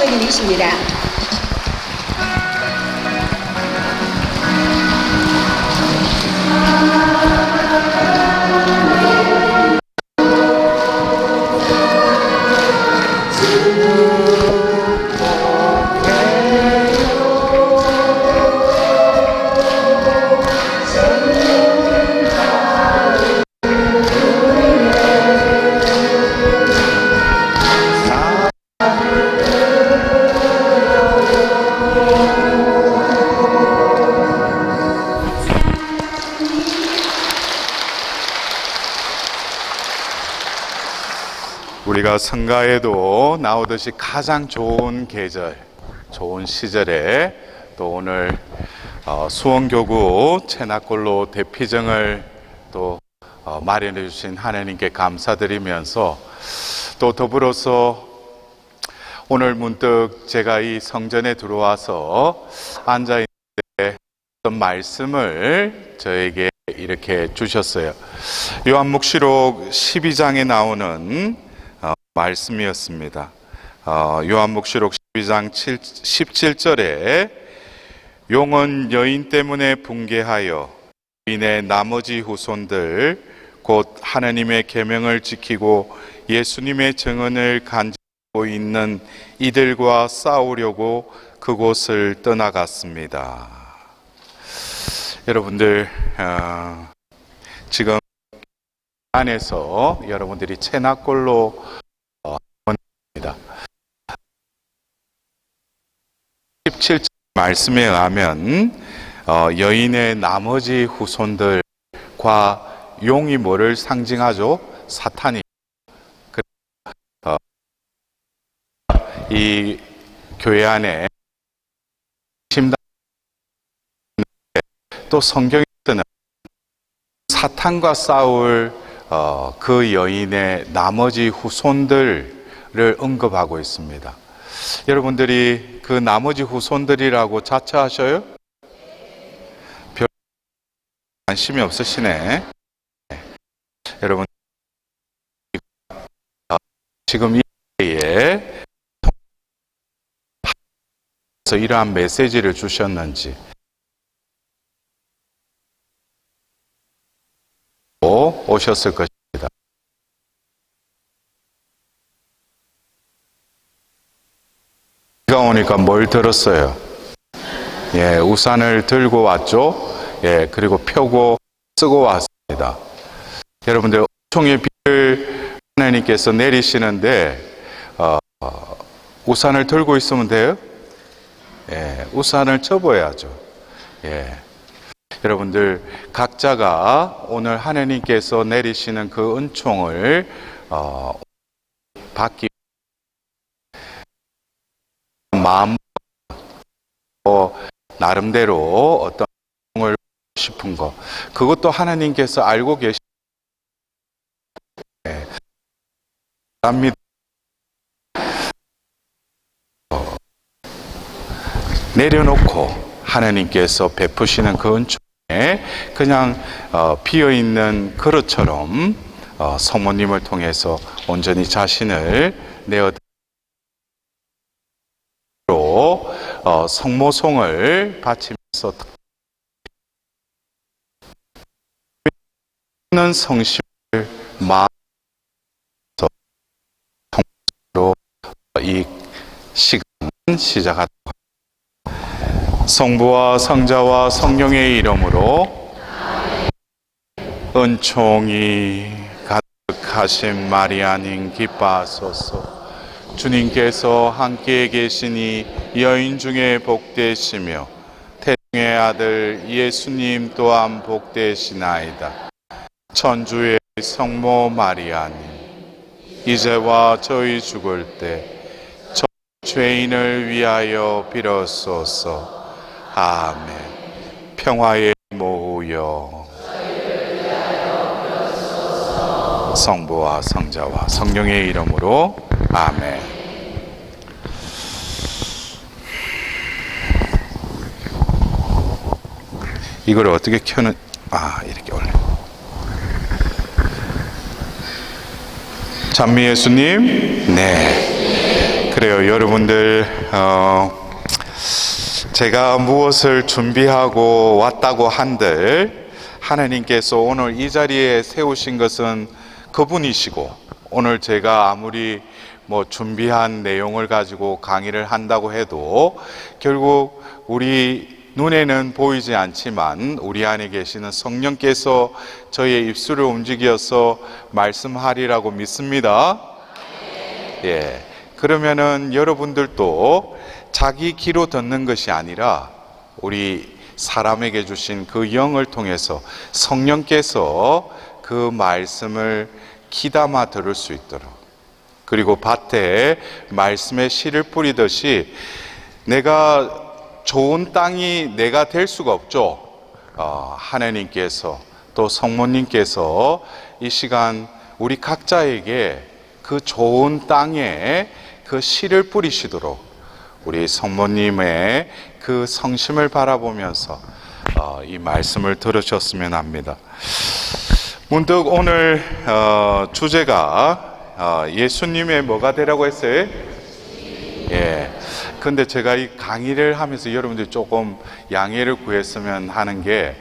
축하드리십니다. 우리가 성가에도 나오듯이 가장 좋은 계절, 좋은 시절에 또 오늘 수원교구 채나골로 대피정을 또 마련해 주신 하나님께 감사드리면서 또 더불어서 오늘 문득 제가 이 성전에 들어와서 앉아있는데 어떤 말씀을 저에게 이렇게 주셨어요. 요한묵시록 12장에 나오는 말씀이었습니다. 요한묵시록 12장 17절에 용은 여인 때문에 붕괴하여 여인의 나머지 후손들 곧 하나님의 계명을 지키고 예수님의 증언을 간직하고 있는 이들과 싸우려고 그곳을 떠나갔습니다. 여러분들 지금 안에서 여러분들이 채나골로 17절 말씀에 의하면 여인의 나머지 후손들과 용이 뭐를 상징하죠? 사탄이. 이 교회 안에 또 성경에서는 사탄과 싸울 그 여인의 나머지 후손들을 언급하고 있습니다. 여러분들이 그 나머지 후손들이라고 자처하셔요? 별 관심이 없으시네. 여러분 지금 이 때에 이러한 메시지를 주셨는지 오셨을 것입니다. 비가 오니까 뭘 들었어요? 예, 우산을 들고 왔죠. 예, 그리고 펴고 쓰고 왔습니다. 여러분들 엄청의 비를 하나님께서 내리시는데 우산을 들고 있으면 돼요? 예, 우산을 접어야죠. 예. 여러분들 각자가 오늘 하나님께서 내리시는 그 은총을 받기 마음 나름대로 어떤 은총을 싶은 거 그것도 하나님께서 알고 계십니다. 내려놓고 하나님께서 베푸시는 그 은총에 그냥 비어있는 그릇처럼 성모님을 통해서 온전히 자신을 내어드리고 성모송을 바치면서 있는 성심을 마음으로 이 시간 시작하도록 성부와 성자와 성령의 이름으로 은총이 가득하신 마리아님 기뻐하소서. 주님께서 함께 계시니 여인 중에 복되시며 태중의 아들 예수님 또한 복되시나이다. 천주의 성모 마리아님 이제와 저희 죽을 때 저 죄인을 위하여 빌어소서. 아멘. 평화의 모여 성부와 성자와 성령의 이름으로 아멘. 이걸 어떻게 켜는 이렇게 올려. 찬미 예수님. 네. 그래요. 여러분들, 제가 무엇을 준비하고 왔다고 한들 하나님께서 오늘 이 자리에 세우신 것은 그분이시고, 오늘 제가 아무리 준비한 내용을 가지고 강의를 한다고 해도 결국 우리 눈에는 보이지 않지만 우리 안에 계시는 성령께서 저의 입술을 움직여서 말씀하리라고 믿습니다. 예. 그러면은 여러분들도 자기 귀로 듣는 것이 아니라 우리 사람에게 주신 그 영을 통해서 성령께서 그 말씀을 귀담아 들을 수 있도록, 그리고 밭에 말씀의 씨를 뿌리듯이 내가 좋은 땅이 내가 될 수가 없죠. 하나님께서 또 성모님께서 이 시간 우리 각자에게 그 좋은 땅에 그 씨를 뿌리시도록 우리 성모님의 그 성심을 바라보면서 이 말씀을 들으셨으면 합니다. 문득 오늘 주제가 예수님의 뭐가 되라고 했어요? 예. 근데 제가 이 강의를 하면서 여러분들이 조금 양해를 구했으면 하는 게,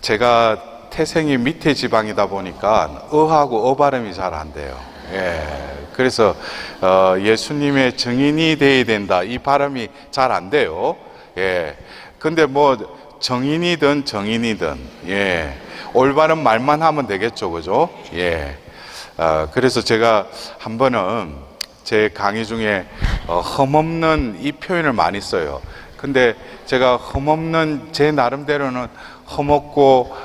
제가 태생이 밑에 지방이다 보니까 어하고 어 발음이 잘 안 돼요. 예. 그래서 예수님의 증인이 되어야 된다, 이 발음이 잘 안 돼요. 예. 근데 정인이든 정인이든, 예, 올바른 말만 하면 되겠죠, 그죠? 예. 그래서 제가 한 번은 제 강의 중에 흠없는 이 표현을 많이 써요. 근데 제가 흠없는, 제 나름대로는 흠없고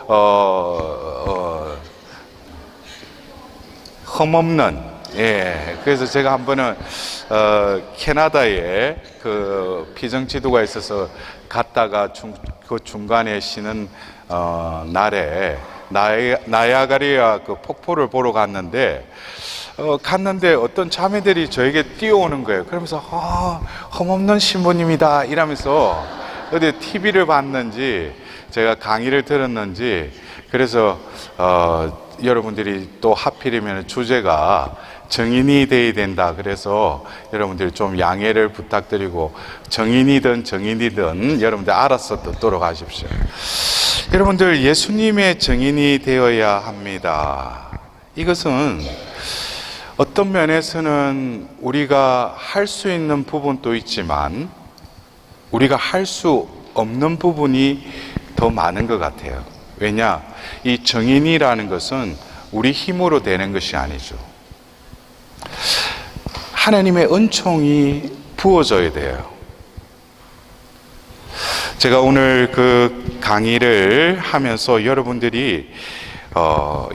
흠없는, 예, 그래서 제가 한 번은 캐나다에 그 피정지도가 있어서 갔다가 그 중간에 쉬는 날에 나야가라 그 폭포를 보러 갔는데 어떤 자매들이 저에게 뛰어오는 거예요. 그러면서 흠없는 신부님이다 이러면서 어디 TV를 봤는지 제가 강의를 들었는지, 그래서 여러분들이 또 하필이면 주제가 정인이 돼야 된다, 그래서 여러분들이 좀 양해를 부탁드리고 정인이든 정인이든 여러분들 알아서 듣도록 하십시오. 여러분들, 예수님의 정인이 되어야 합니다. 이것은 어떤 면에서는 우리가 할 수 있는 부분도 있지만 우리가 할 수 없는 부분이 더 많은 것 같아요. 왜냐? 이 정인이라는 것은 우리 힘으로 되는 것이 아니죠. 하나님의 은총이 부어져야 돼요. 제가 오늘 그 강의를 하면서 여러분들이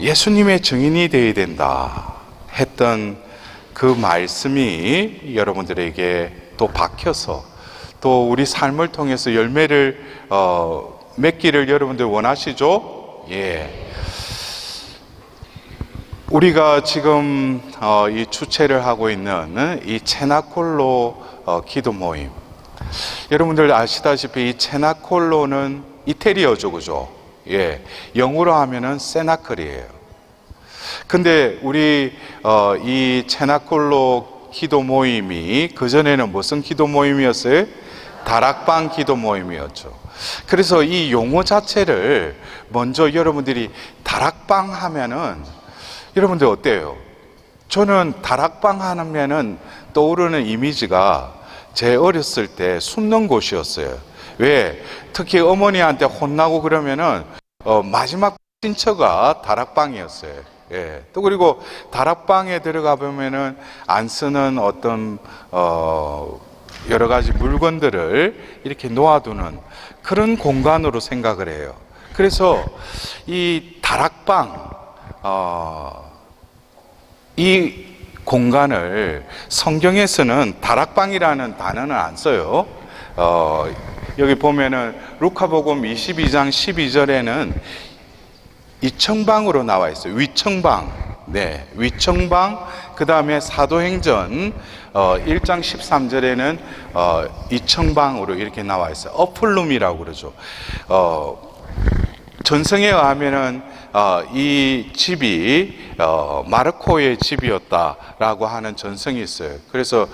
예수님의 증인이 되어야 된다 했던 그 말씀이 여러분들에게 또 박혀서 또 우리 삶을 통해서 열매를 맺기를 여러분들 원하시죠? 예. 우리가 지금 이 주최를 하고 있는 이 체나콜로 기도 모임, 여러분들 아시다시피 이 체나콜로는 이태리어죠, 그죠? 예, 영어로 하면은 세나클이에요. 근데 우리 이 체나콜로 기도 모임이 그전에는 무슨 기도 모임이었어요? 다락방 기도 모임이었죠. 그래서 이 용어 자체를 먼저 여러분들이 다락방 하면은 여러분들 어때요? 저는 다락방 하면은 떠오르는 이미지가 제 어렸을 때 숨는 곳이었어요. 왜? 특히 어머니한테 혼나고 그러면은 마지막 신처가 다락방이었어요. 예. 또 그리고 다락방에 들어가 보면은 안 쓰는 어떤 여러 가지 물건들을 이렇게 놓아두는 그런 공간으로 생각을 해요. 그래서 이 다락방, 이 공간을 성경에서는 다락방이라는 단어는 안 써요. 여기 보면은 루카복음 22장 12절에는 이청방으로 나와 있어요. 위청방. 네, 위청방. 그 다음에 사도행전 1장 13절에는 이청방으로 이렇게 나와 있어요. 어플룸이라고 그러죠. 전승에 의하면은 이 집이 마르코의 집이었다라고 하는 전승이 있어요. 그래서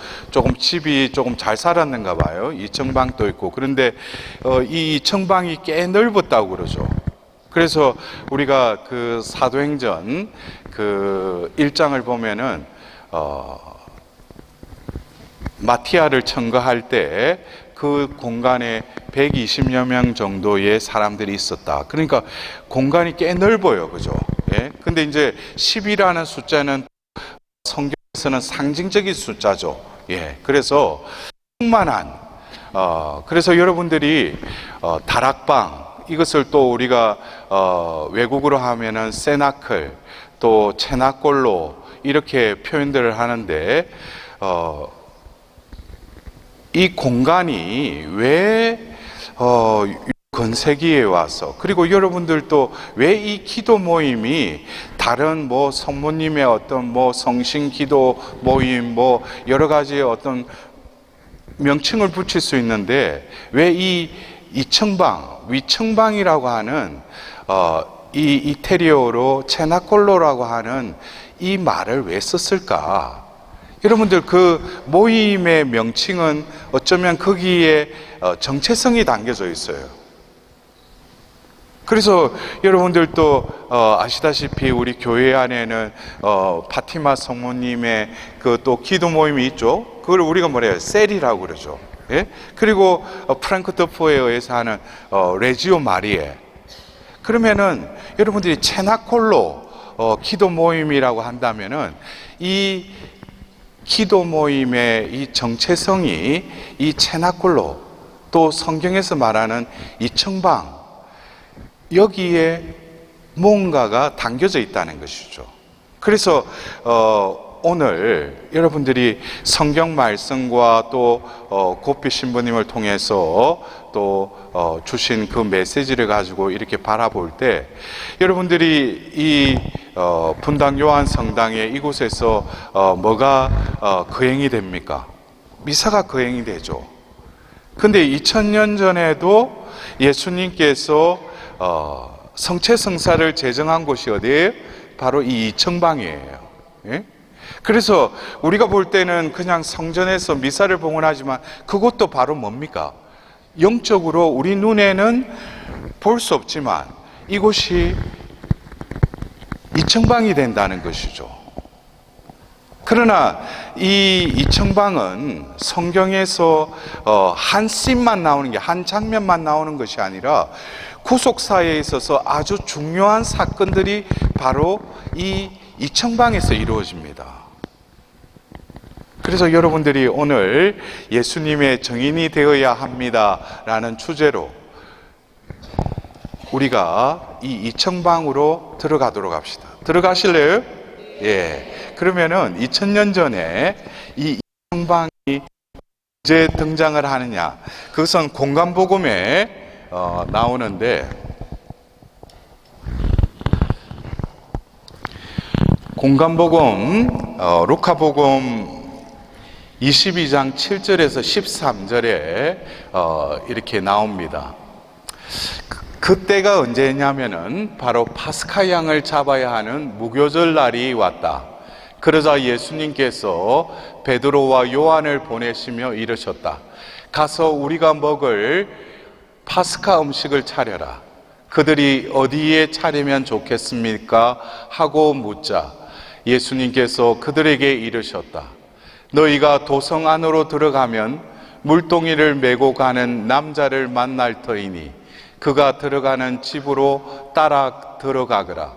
집이 조금 잘 살았는가 봐요. 이청방도 있고. 그런데 이 이청방이 꽤 넓었다고 그러죠. 그래서 우리가 그 사도행전 그 1장을 보면은 마티아를 청거할 때 그 공간에 120여 명 정도의 사람들이 있었다. 그러니까 공간이 꽤 넓어요. 그죠? 예. 근데 이제 10이라는 숫자는 성경에서는 상징적인 숫자죠. 예. 그래서 충만한, 그래서 여러분들이 다락방, 이것을 또 우리가 외국어로 하면은 세나클, 또 체나콜로 이렇게 표현들을 하는데, 이 공간이 왜 건세기에 와서, 그리고 여러분들도 왜 이 기도 모임이 다른 성모님의 어떤 성신 기도 모임 여러 가지 어떤 명칭을 붙일 수 있는데, 왜 이 이청방, 위청방이라고 하는 이 이태리어로 체나콜로라고 하는 이 말을 왜 썼을까? 여러분들 그 모임의 명칭은 어쩌면 거기에 정체성이 담겨져 있어요. 그래서 여러분들도 아시다시피 우리 교회 안에는 파티마 성모님의 그 또 기도 모임이 있죠. 그걸 우리가 뭐래요? 셀이라고 그러죠. 예? 그리고 프랑크푸르트에 의해서 하는 레지오 마리에. 그러면은 여러분들이 체나콜로 기도 모임이라고 한다면은 이 기도 모임의 이 정체성이 이 체나콜로, 또 성경에서 말하는 이청방, 여기에 뭔가가 담겨져 있다는 것이죠. 그래서 오늘 여러분들이 성경 말씀과 또 고피 신부님을 통해서 또 주신 그 메시지를 가지고 이렇게 바라볼 때, 여러분들이 이 분당 요한 성당에 이곳에서 뭐가 거행이 됩니까? 미사가 거행이 되죠. 근데 2000년 전에도 예수님께서 성체성사를 제정한 곳이 어디예요? 바로 이 이청방이에요. 예? 그래서 우리가 볼 때는 그냥 성전에서 미사를 봉헌하지만 그것도 바로 뭡니까? 영적으로 우리 눈에는 볼 수 없지만 이곳이 이청방이 된다는 것이죠. 그러나 이 이청방은 성경에서 한 씬만 나오는 게, 한 장면만 나오는 것이 아니라 구속사에 있어서 아주 중요한 사건들이 바로 이 이청방에서 이루어집니다. 그래서 여러분들이 오늘 예수님의 증인이 되어야 합니다 라는 주제로 우리가 이 이청방으로 들어가도록 합시다. 들어가실래요? 예. 그러면은 2000년 전에 이 이청방이 언제 등장을 하느냐? 그것은 공간복음에 나오는데, 공간복음 루카복음 22장 7절에서 13절에 이렇게 나옵니다. 그때가 언제냐면은 바로 파스카 양을 잡아야 하는 무교절 날이 왔다. 그러자 예수님께서 베드로와 요한을 보내시며 이르셨다. 가서 우리가 먹을 파스카 음식을 차려라. 그들이 어디에 차리면 좋겠습니까? 하고 묻자 예수님께서 그들에게 이르셨다. 너희가 도성 안으로 들어가면 물동이를 메고 가는 남자를 만날 터이니 그가 들어가는 집으로 따라 들어가거라.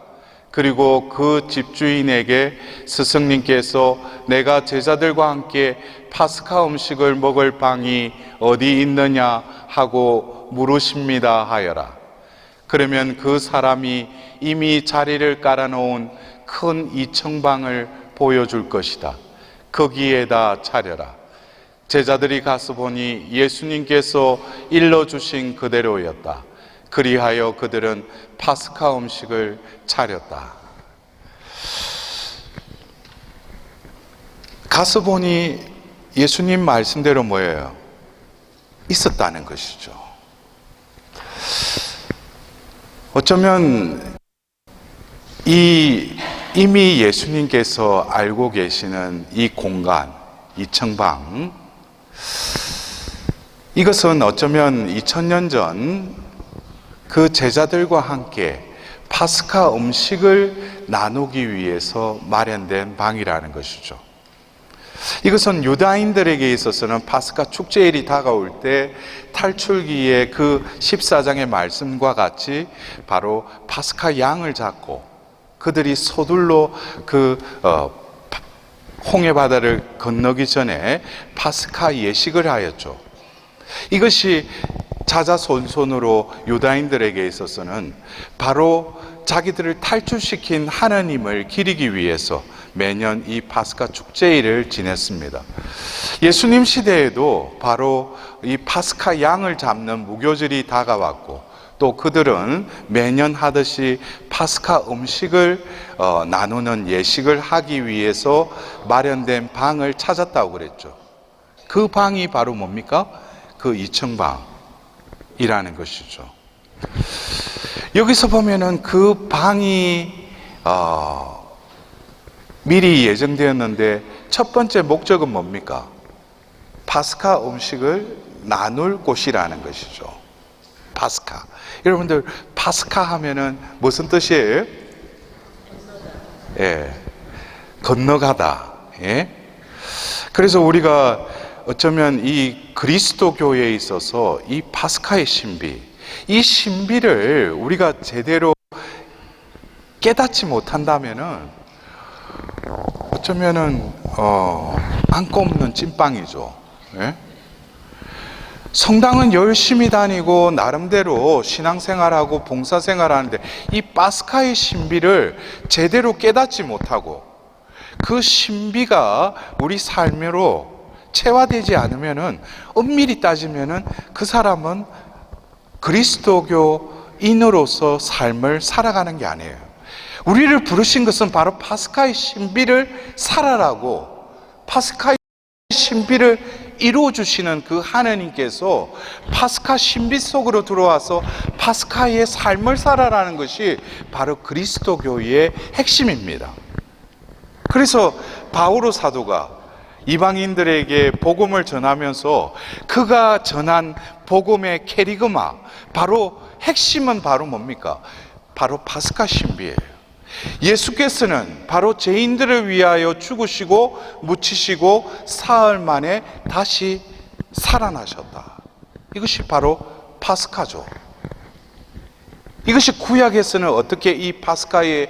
그리고 그 집주인에게 스승님께서 내가 제자들과 함께 파스카 음식을 먹을 방이 어디 있느냐 하고 물으십니다 하여라. 그러면 그 사람이 이미 자리를 깔아놓은 큰 이청방을 보여줄 것이다. 거기에다 차려라. 제자들이 가서 보니 예수님께서 일러주신 그대로였다. 그리하여 그들은 파스카 음식을 차렸다. 가서 보니 예수님 말씀대로 뭐예요? 있었다는 것이죠. 어쩌면 이미 예수님께서 알고 계시는 이 공간, 이 청방, 이것은 어쩌면 2000년 전 그 제자들과 함께 파스카 음식을 나누기 위해서 마련된 방이라는 것이죠. 이것은 유다인들에게 있어서는 파스카 축제일이 다가올 때 탈출기의 그 14장의 말씀과 같이 바로 파스카 양을 잡고 그들이 서둘러 홍해 바다를 건너기 전에 파스카 예식을 하였죠. 이것이 자자손손으로 유다인들에게 있어서는 바로 자기들을 탈출시킨 하나님을 기리기 위해서 매년 이 파스카 축제일을 지냈습니다. 예수님 시대에도 바로 이 파스카 양을 잡는 무교절이 다가왔고, 또 그들은 매년 하듯이 파스카 음식을 나누는 예식을 하기 위해서 마련된 방을 찾았다고 그랬죠. 그 방이 바로 뭡니까? 그 이청방이라는 것이죠. 여기서 보면은 그 방이 미리 예정되었는데 첫 번째 목적은 뭡니까? 파스카 음식을 나눌 곳이라는 것이죠. 파스카. 여러분들 파스카 하면은 무슨 뜻이에요? 예, 건너가다. 예? 그래서 우리가 어쩌면 이 그리스도교에 있어서 이 파스카의 신비, 이 신비를 우리가 제대로 깨닫지 못한다면은 어쩌면은 안고 없는 찐빵이죠. 예? 성당은 열심히 다니고 나름대로 신앙생활하고 봉사생활하는데 이 파스카의 신비를 제대로 깨닫지 못하고 그 신비가 우리 삶으로 체화되지 않으면은 엄밀히 따지면은 그 사람은 그리스도교인으로서 삶을 살아가는 게 아니에요. 우리를 부르신 것은 바로 파스카의 신비를 살아라고, 파스카의 신비를 이루어 주시는 그 하나님께서 파스카 신비 속으로 들어와서 파스카의 삶을 살아라는 것이 바로 그리스도교의 핵심입니다. 그래서 바오로 사도가 이방인들에게 복음을 전하면서 그가 전한 복음의 캐리그마, 바로 핵심은 바로 뭡니까? 바로 파스카 신비예요. 예수께서는 바로 죄인들을 위하여 죽으시고 묻히시고 사흘 만에 다시 살아나셨다. 이것이 바로 파스카죠. 이것이 구약에서는 어떻게 이 파스카를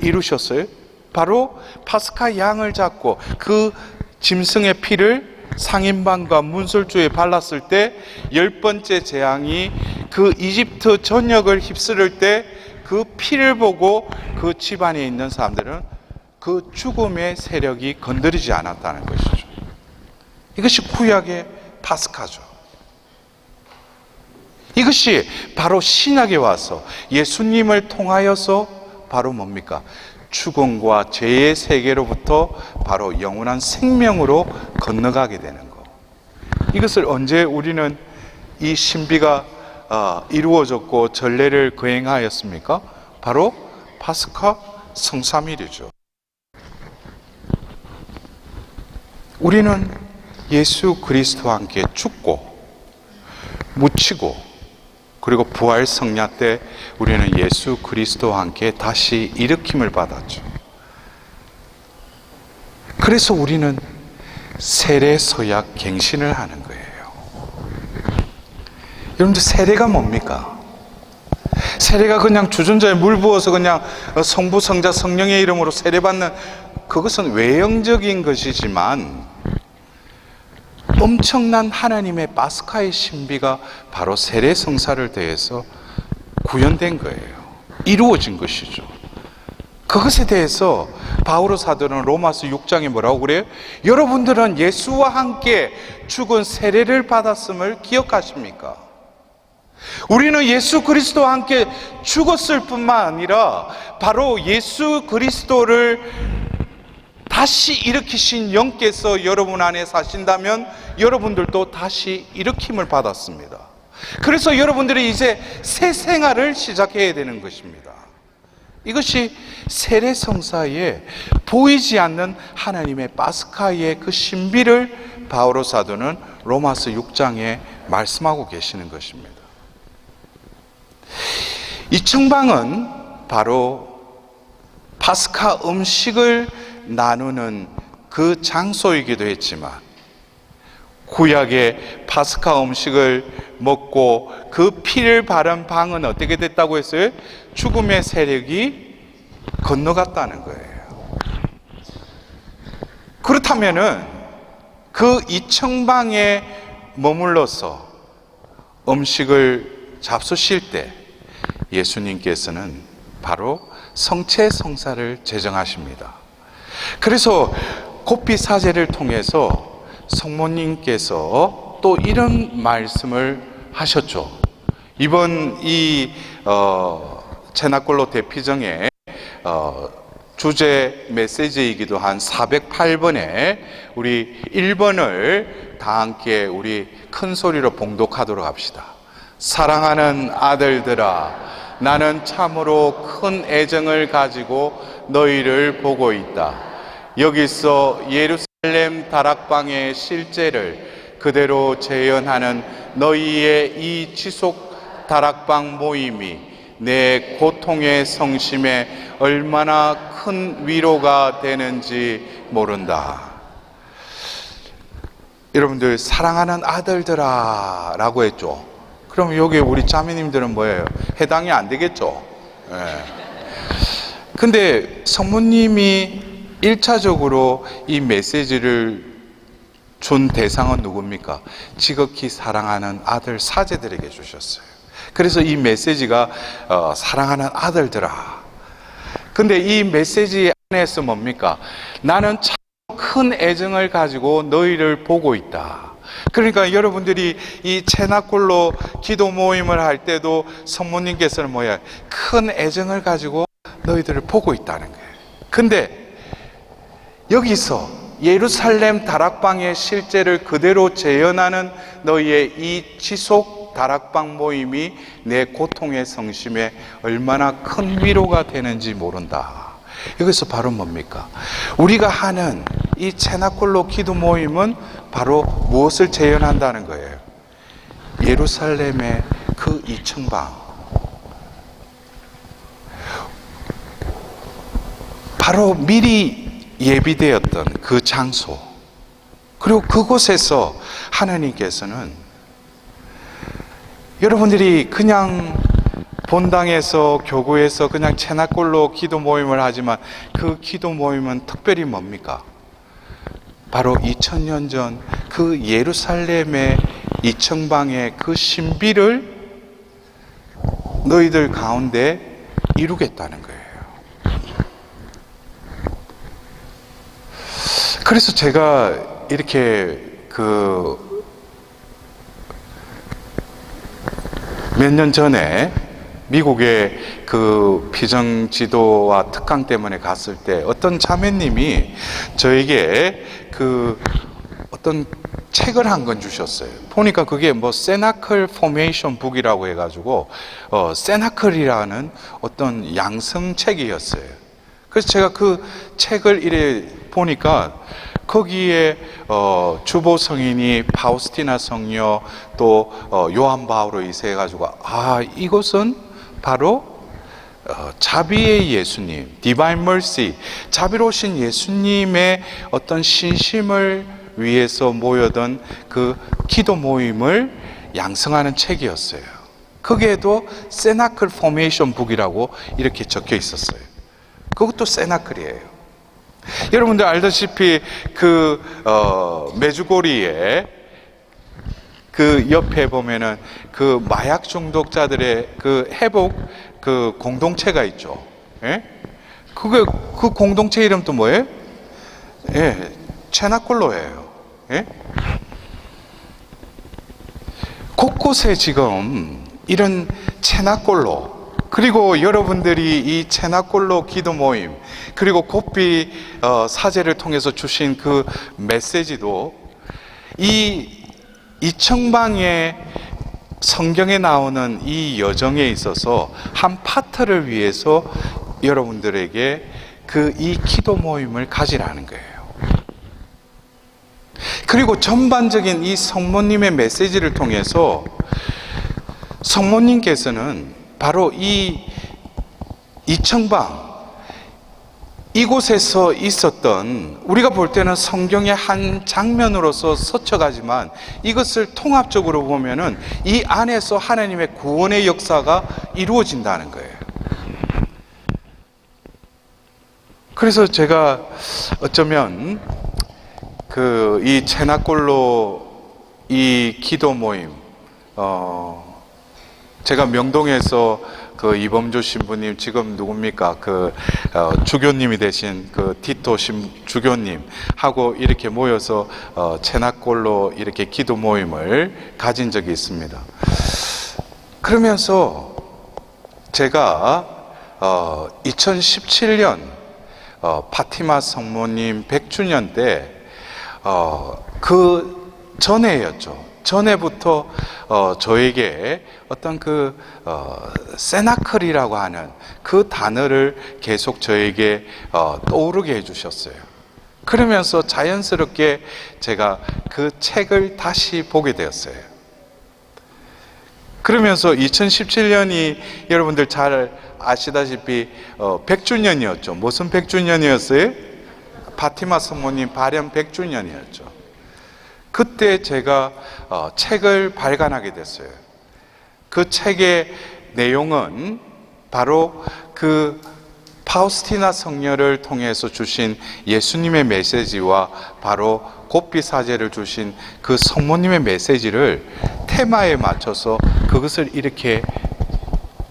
이루셨어요? 바로 파스카 양을 잡고 그 짐승의 피를 상인방과 문설주에 발랐을 때 10번째 재앙이 그 이집트 전역을 휩쓸을 때 그 피를 보고 그 집안에 있는 사람들은 그 죽음의 세력이 건드리지 않았다는 것이죠. 이것이 구약의 파스카죠. 이것이 바로 신약에 와서 예수님을 통하여서 바로 뭡니까? 죽음과 죄의 세계로부터 바로 영원한 생명으로 건너가게 되는 것. 이것을 언제 우리는 이 신비가 이루어졌고 전례를 거행하였습니까? 바로 파스카 성삼일이죠. 우리는 예수 그리스도와 함께 죽고 묻히고 그리고 부활 성야 때 우리는 예수 그리스도와 함께 다시 일으킴을 받았죠. 그래서 우리는 세례 서약 갱신을 하는 거예요. 여러분들 세례가 뭡니까? 세례가 그냥 주전자에 물 부어서 그냥 성부 성자 성령의 이름으로 세례받는, 그것은 외형적인 것이지만 엄청난 하나님의 파스카의 신비가 바로 세례 성사를 대해서 구현된 거예요. 이루어진 것이죠. 그것에 대해서 바오로 사도는 로마서 6장에 뭐라고 그래요? 여러분들은 예수와 함께 죽은 세례를 받았음을 기억하십니까? 우리는 예수 그리스도와 함께 죽었을 뿐만 아니라 바로 예수 그리스도를 다시 일으키신 영께서 여러분 안에 사신다면 여러분들도 다시 일으킴을 받았습니다. 그래서 여러분들이 이제 새 생활을 시작해야 되는 것입니다. 이것이 세례성사에 보이지 않는 하나님의 파스카의 그 신비를 바오로 사도는 로마서 6장에 말씀하고 계시는 것입니다. 이 청방은 바로 파스카 음식을 나누는 그 장소이기도 했지만, 구약의 파스카 음식을 먹고 그 피를 바른 방은 어떻게 됐다고 했어요? 죽음의 세력이 건너갔다는 거예요. 그렇다면은 그 이청방에 머물러서 음식을 잡수실 때 예수님께서는 바로 성체 성사를 제정하십니다. 그래서 곱비 사제를 통해서 성모님께서 또 이런 말씀을 하셨죠. 이번 이 체나콜로 대피정의 주제 메시지이기도 한 408번에 우리 1번을 다 함께 우리 큰 소리로 봉독하도록 합시다. 사랑하는 아들들아, 나는 참으로 큰 애정을 가지고 너희를 보고 있다. 여기서 예루살렘 다락방의 실제를 그대로 재현하는 너희의 이 지속 다락방 모임이 내 고통의 성심에 얼마나 큰 위로가 되는지 모른다. 여러분들, 사랑하는 아들들아 라고 했죠. 그럼 여기 우리 자매님들은 뭐예요? 해당이 안 되겠죠. 근데 성모님이 1차적으로 이 메시지를 준 대상은 누굽니까? 지극히 사랑하는 아들 사제들에게 주셨어요. 그래서 이 메시지가 사랑하는 아들들아. 근데 이 메시지 안에서 뭡니까? 나는 참 큰 애정을 가지고 너희를 보고 있다. 그러니까 여러분들이 이 체나콜로 기도 모임을 할 때도 성모님께서는 뭐야? 큰 애정을 가지고 너희들을 보고 있다는 거예요. 근데 여기서 예루살렘 다락방의 실제를 그대로 재현하는 너희의 이 지속 다락방 모임이 내 고통의 성심에 얼마나 큰 위로가 되는지 모른다. 여기서 바로 뭡니까? 우리가 하는 이 체나콜로 기도 모임은 바로 무엇을 재현한다는 거예요? 예루살렘의 그 이층방, 바로 미리 예비되었던 그 장소, 그리고 그곳에서 하나님께서는 여러분들이 그냥 본당에서 교구에서 그냥 체나콜로 기도 모임을 하지만 그 기도 모임은 특별히 뭡니까? 바로 2000년 전 그 예루살렘의 이청방의 그 신비를 너희들 가운데 이루겠다는 거예요. 그래서 제가 이렇게 몇 년 전에 미국의 그 비정 지도와 특강 때문에 갔을 때 어떤 자매님이 저에게 어떤 책을 한 권 주셨어요. 보니까 그게 뭐 세나클 포메이션 북이라고 해가지고 세나클이라는 어떤 양성책이었어요. 그래서 제가 그 책을 이래 보니까 거기에 주보 성인이 파우스티나 성녀 또 요한 바오로 2세 해가지고 이것은 바로 자비의 예수님, 디바인 멀시, 자비로우신 예수님의 어떤 신심을 위해서 모여든 그 기도 모임을 양성하는 책이었어요. 거기에도 세나클 포메이션 북이라고 이렇게 적혀 있었어요. 그것도 세나클이에요. 여러분들 알다시피 메주고리에 그 옆에 보면은 그 마약 중독자들의 그 회복 그 공동체가 있죠. 예? 그 공동체 이름도 뭐예요? 예, 체나콜로예요. 예? 곳곳에 지금 이런 체나콜로, 그리고 여러분들이 이 체나콜로 기도 모임, 그리고 곱비 사제를 통해서 주신 그 메시지도 이 이청방의 성경에 나오는 이 여정에 있어서 한 파트를 위해서 여러분들에게 이 기도 모임을 가지라는 거예요. 그리고 전반적인 이 성모님의 메시지를 통해서 성모님께서는 바로 이 이청방, 이곳에서 있었던, 우리가 볼 때는 성경의 한 장면으로서 스쳐가지만 이것을 통합적으로 보면은 이 안에서 하나님의 구원의 역사가 이루어진다는 거예요. 그래서 제가 어쩌면 이 채나골로 이 기도 모임, 제가 명동에서 이범조 신부님, 지금 누굽니까? 주교님이 되신 티토 주교님하고 이렇게 모여서 채나골로 이렇게 기도 모임을 가진 적이 있습니다. 그러면서 제가 2017년 파티마 성모님 100주년 때 전에였죠. 전에부터 저에게 어떤 세나클이라고 하는 그 단어를 계속 저에게 떠오르게 해주셨어요. 그러면서 자연스럽게 제가 그 책을 다시 보게 되었어요. 그러면서 2017년이 여러분들 잘 아시다시피 100주년이었죠. 무슨 100주년이었어요? 파티마 성모님 발현 100주년이었죠. 그때 제가 책을 발간하게 됐어요. 그 책의 내용은 바로 파우스티나 성녀를 통해서 주신 예수님의 메시지와 바로 곱비 사제를 주신 그 성모님의 메시지를 테마에 맞춰서 그것을 이렇게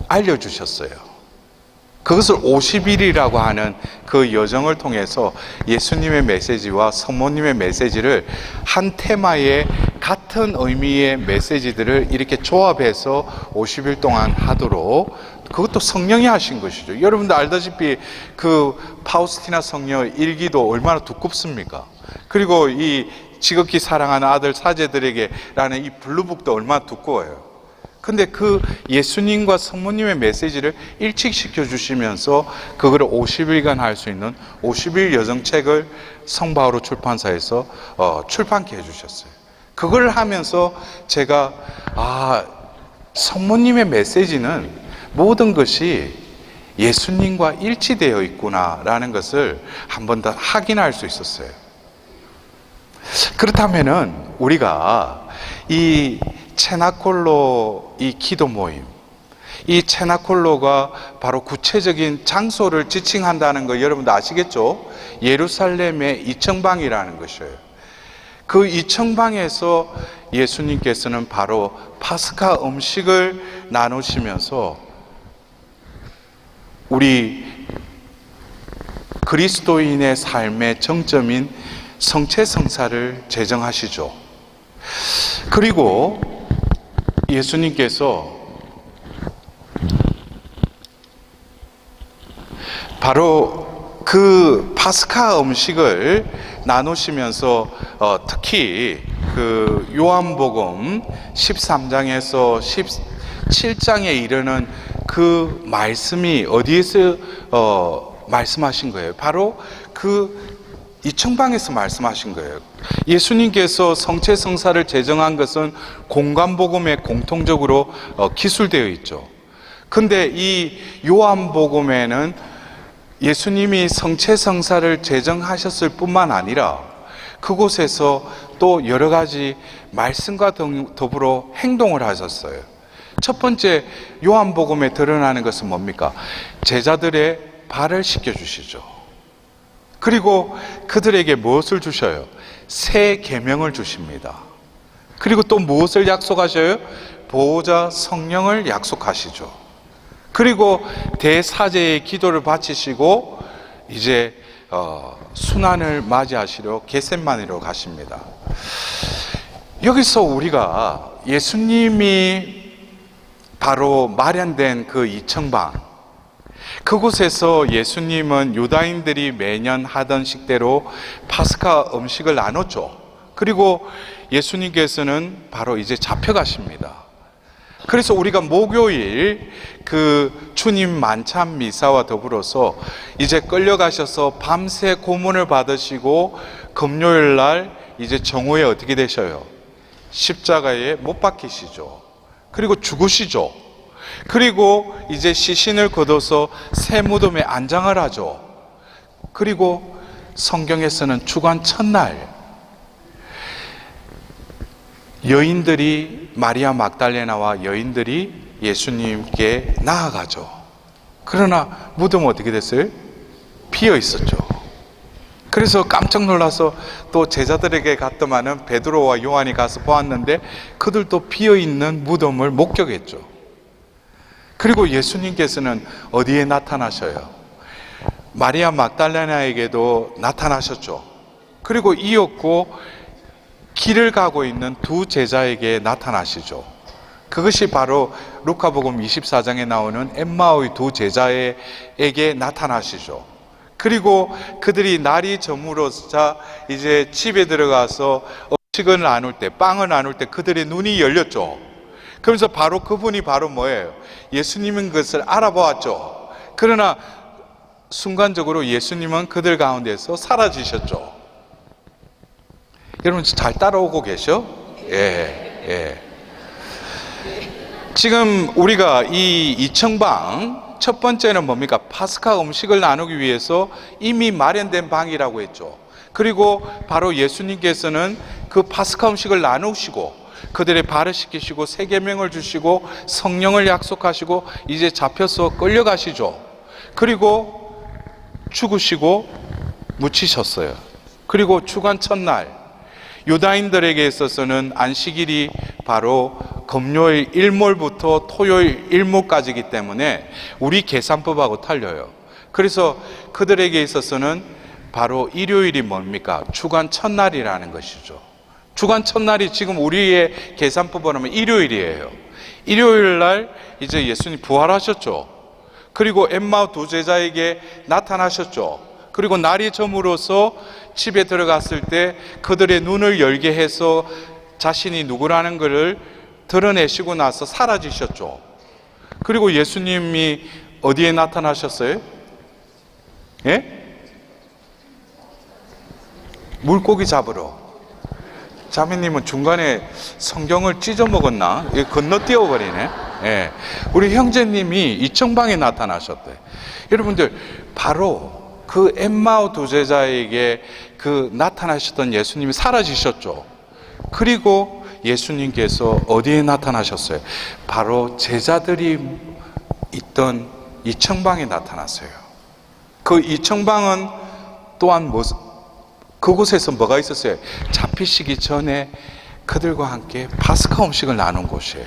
알려주셨어요. 그것을 50일이라고 하는 그 여정을 통해서 예수님의 메시지와 성모님의 메시지를 한 테마의 같은 의미의 메시지들을 이렇게 조합해서 50일 동안 하도록, 그것도 성령이 하신 것이죠. 여러분들 알다시피 파우스티나 성녀 일기도 얼마나 두껍습니까? 그리고 이 지극히 사랑하는 아들 사제들에게 라는 이 블루북도 얼마나 두꺼워요. 근데 예수님과 성모님의 메시지를 일치시켜 주시면서 그거를 50일간 할 수 있는 50일 여정책을 성바오로 출판사에서 출판케 해주셨어요. 그걸 하면서 제가 성모님의 메시지는 모든 것이 예수님과 일치되어 있구나라는 것을 한 번 더 확인할 수 있었어요. 그렇다면은 우리가 이 채나콜로 이 기도 모임, 이 채나콜로가 바로 구체적인 장소를 지칭한다는 거 여러분도 아시겠죠? 예루살렘의 이청방이라는 것이에요. 그 이청방에서 예수님께서는 바로 파스카 음식을 나누시면서 우리 그리스도인의 삶의 정점인 성체성사를 제정하시죠. 그리고 예수님께서 바로 그 파스카 음식을 나누시면서 특히 요한복음 13장에서 17장에 이르는 그 말씀이 어디에서 말씀하신 거예요? 바로 이청방에서 말씀하신 거예요. 예수님께서 성체성사를 제정한 것은 공관복음에 공통적으로 기술되어 있죠. 근데 이 요한복음에는 예수님이 성체성사를 제정하셨을 뿐만 아니라 그곳에서 또 여러 가지 말씀과 더불어 행동을 하셨어요. 첫 번째 요한복음에 드러나는 것은 뭡니까? 제자들의 발을 씻겨주시죠. 그리고 그들에게 무엇을 주셔요? 새 계명을 주십니다. 그리고 또 무엇을 약속하셔요? 보호자 성령을 약속하시죠. 그리고 대사제의 기도를 바치시고 이제 순환을 맞이하시려 겟세마네로 가십니다. 여기서 우리가 예수님이 바로 마련된 그 이청방, 그곳에서 예수님은 유다인들이 매년 하던 식대로 파스카 음식을 나눴죠. 그리고 예수님께서는 바로 이제 잡혀가십니다. 그래서 우리가 목요일 그 주님 만찬 미사와 더불어서 이제 끌려가셔서 밤새 고문을 받으시고 금요일 날 이제 정오에 어떻게 되셔요? 십자가에 못 박히시죠. 그리고 죽으시죠. 그리고 이제 시신을 걷어서 새 무덤에 안장을 하죠. 그리고 성경에서는 주간 첫날 여인들이, 마리아 막달레나와 여인들이 예수님께 나아가죠. 그러나 무덤은 어떻게 됐어요? 비어 있었죠. 그래서 깜짝 놀라서 또 제자들에게 갔더만은 베드로와 요한이 가서 보았는데 그들도 비어 있는 무덤을 목격했죠. 그리고 예수님께서는 어디에 나타나셔요? 마리아 막달레나에게도 나타나셨죠. 그리고 이었고 길을 가고 있는 두 제자에게 나타나시죠. 그것이 바로 루카복음 24장에 나오는 엠마오의 두 제자에게 나타나시죠. 그리고 그들이 날이 저물어서 이제 집에 들어가서 음식을 나눌 때, 빵을 나눌 때 그들의 눈이 열렸죠. 그러면서 바로 그분이 바로 뭐예요? 예수님인 것을 알아보았죠. 그러나 순간적으로 예수님은 그들 가운데서 사라지셨죠. 여러분 잘 따라오고 계셔? 예. 지금 우리가 이 이청방 첫 번째는 뭡니까? 파스카 음식을 나누기 위해서 이미 마련된 방이라고 했죠. 그리고 바로 예수님께서는 그 파스카 음식을 나누시고 그들의 발을 씻기시고 새 계명을 주시고 성령을 약속하시고 이제 잡혀서 끌려가시죠. 그리고 죽으시고 묻히셨어요. 그리고 주간 첫날 유다인들에게 있어서는 안식일이 바로 금요일 일몰부터 토요일 일몰까지이기 때문에 우리 계산법하고 틀려요. 그래서 그들에게 있어서는 바로 일요일이 뭡니까? 주간 첫날이라는 것이죠. 주간 첫날이 지금 우리의 계산법으로 하면 일요일이에요. 일요일 날 이제 예수님 부활하셨죠. 그리고 엠마오 두 제자에게 나타나셨죠. 그리고 날이 저물어서 집에 들어갔을 때 그들의 눈을 열게 해서 자신이 누구라는 것을 드러내시고 나서 사라지셨죠. 그리고 예수님이 어디에 나타나셨어요? 예? 물고기 잡으러. 자매님은 중간에 성경을 찢어 먹었나? 건너뛰어 버리네. 예. 우리 형제님이 이청방에 나타나셨대. 여러분들 바로 그 엠마오 두 제자에게 그 나타나셨던 예수님이 사라지셨죠. 그리고 예수님께서 어디에 나타나셨어요? 바로 제자들이 있던 이청방에 나타났어요. 그 이청방은 또한 그곳에서 뭐가 있었어요? 잡히시기 전에 그들과 함께 파스카 음식을 나눈 곳이에요.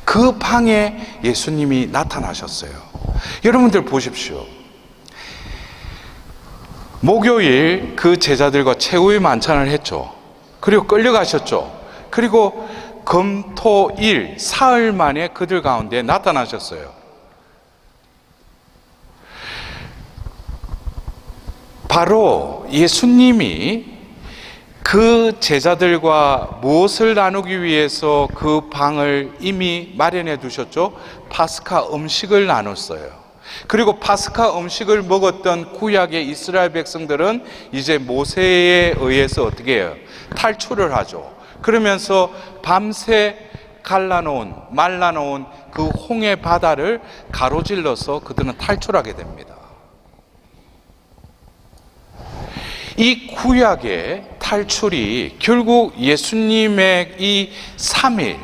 그 방에 예수님이 나타나셨어요. 여러분들 보십시오. 목요일 그 제자들과 최후의 만찬을 했죠. 그리고 끌려가셨죠. 그리고 금, 토, 일, 사흘 만에 그들 가운데 나타나셨어요. 바로 예수님이 그 제자들과 무엇을 나누기 위해서 그 방을 이미 마련해 두셨죠? 파스카 음식을 나눴어요. 그리고 파스카 음식을 먹었던 구약의 이스라엘 백성들은 이제 모세에 의해서 어떻게 해요? 탈출을 하죠. 그러면서 밤새 말라놓은 그 홍해 바다를 가로질러서 그들은 탈출하게 됩니다. 이 구약의 탈출이 결국 예수님의 이 3일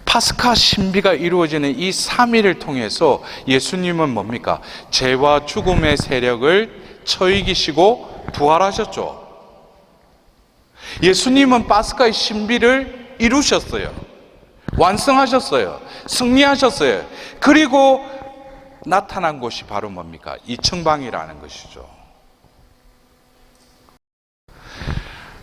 파스카 신비가 이루어지는 이 3일을 통해서 예수님은 뭡니까? 죄와 죽음의 세력을 처이기시고 부활하셨죠. 예수님은 파스카의 신비를 이루셨어요. 완성하셨어요. 승리하셨어요. 그리고 나타난 곳이 바로 뭡니까? 이청방이라는 것이죠.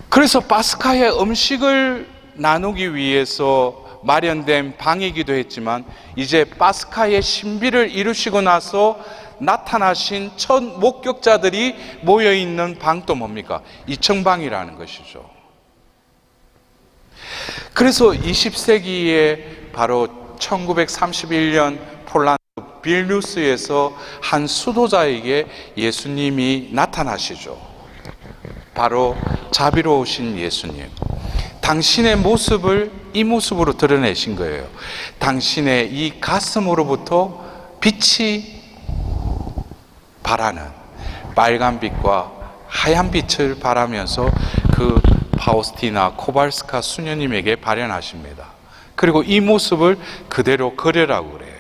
그래서 파스카의 음식을 나누기 위해서 마련된 방이기도 했지만 이제 파스카의 신비를 이루시고 나서 나타나신 첫 목격자들이 모여있는 방도 뭡니까? 이청방이라는 것이죠. 그래서 20세기에 바로 1931년 폴란드 빌뉴스에서 한 수도자에게 예수님이 나타나시죠. 바로 자비로우신 예수님. 당신의 모습을 이 모습으로 드러내신 거예요. 당신의 이 가슴으로부터 빛이 발하는 빨간빛과 하얀빛을 발하면서 그 파우스티나 코발스카 수녀님에게 발현하십니다. 그리고 이 모습을 그대로 그려라고 그래요.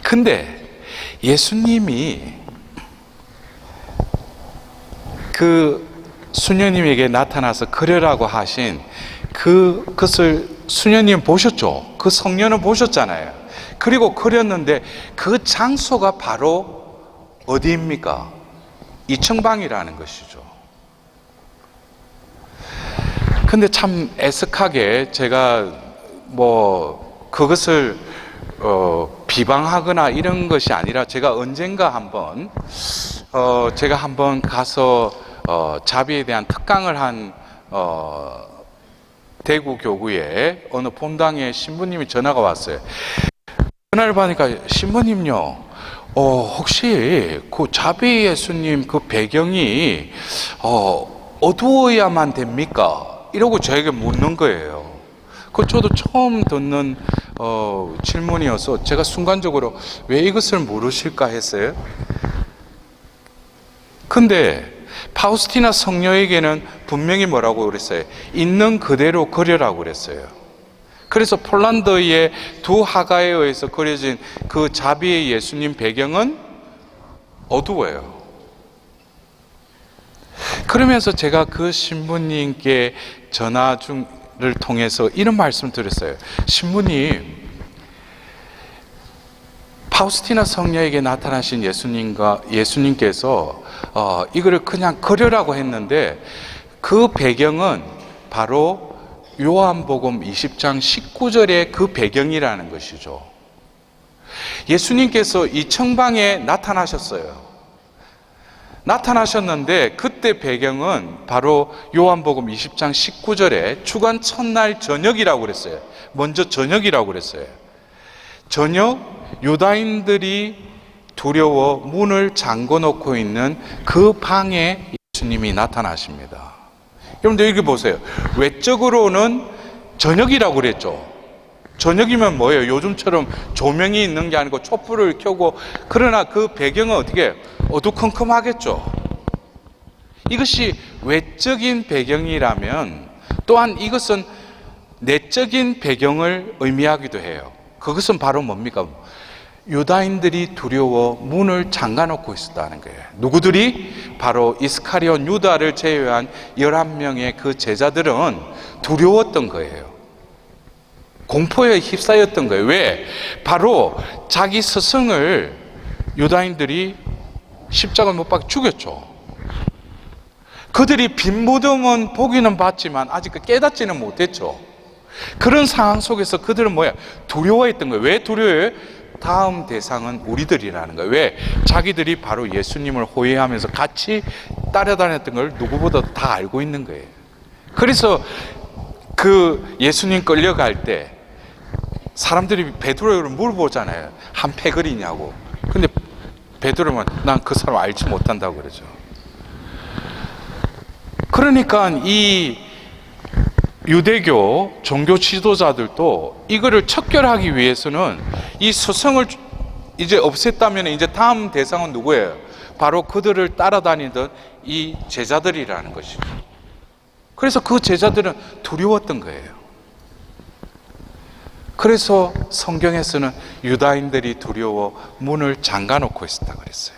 근데 예수님이 그 수녀님에게 나타나서 그려라고 하신 그것을 수녀님 보셨죠? 그 성녀는 보셨잖아요. 그리고 그렸는데 그 장소가 바로 어디입니까? 이청방이라는 것이죠. 근데 참 애석하게 제가 그것을 비방하거나 이런 것이 아니라 제가 언젠가 한번 제가 한번 가서 자비에 대한 특강을 한 대구 교구에 어느 본당에 신부님이 전화가 왔어요. 전화를 받으니까 신부님요, 혹시 그 자비 예수님 그 배경이 어두워야만 됩니까? 이러고 저에게 묻는 거예요. 저도 처음 듣는 질문이어서 제가 순간적으로 왜 이것을 물으실까 했어요. 근데 파우스티나 성녀에게는 분명히 뭐라고 그랬어요? 있는 그대로 그려라고 그랬어요. 그래서 폴란드의 두 화가에 의해서 그려진 그 자비의 예수님 배경은 어두워요. 그러면서 제가 그 신부님께 전화를 통해서 이런 말씀을 드렸어요. 신부님, 파우스티나 성녀에게 나타나신 예수님께서 이거를 그냥 그려라고 했는데 그 배경은 바로 요한복음 20장 19절의 그 배경이라는 것이죠. 예수님께서 이청방에 나타나셨어요. 나타나셨는데 그때 배경은 바로 요한복음 20장 19절에 주간 첫날 저녁이라고 그랬어요. 먼저 저녁이라고 그랬어요. 저녁, 유다인들이 두려워 문을 잠궈 놓고 있는 그 방에 예수님이 나타나십니다. 여러분들 여기 보세요. 외적으로는 저녁이라고 그랬죠. 저녁이면 뭐예요? 요즘처럼 조명이 있는 게 아니고 촛불을 켜고, 그러나 그 배경은 어떻게 어두컴컴하겠죠. 이것이 외적인 배경이라면 또한 이것은 내적인 배경을 의미하기도 해요. 그것은 바로 뭡니까? 유다인들이 두려워 문을 잠가놓고 있었다는 거예요. 누구들이? 바로 이스카리온 유다를 제외한 11명의 그 제자들은 두려웠던 거예요. 공포에 휩싸였던 거예요. 왜? 바로 자기 스승을 유다인들이 십자가 못 박아 죽였죠. 그들이 빈 무덤은 보기는 봤지만 아직 깨닫지는 못했죠. 그런 상황 속에서 그들은 두려워했던 거예요. 왜 두려워해요? 다음 대상은 우리들이라는 거예요. 왜? 자기들이 바로 예수님을 호위하면서 같이 따라다녔던 걸 누구보다 다 알고 있는 거예요. 그래서 그 예수님 끌려갈 때 사람들이 베드로를 물어보잖아요. 한 패거리냐고. 근데 베드로는 난 그 사람 알지 못한다고 그러죠. 그러니까 이 유대교 종교 지도자들도 이거를 척결하기 위해서는 이 스승을 이제 없앴다면 이제 다음 대상은 누구예요? 바로 그들을 따라다니던 이 제자들이라는 것이죠. 그래서 그 제자들은 두려웠던 거예요. 그래서 성경에서는 유다인들이 두려워 문을 잠가 놓고 있었다 그랬어요.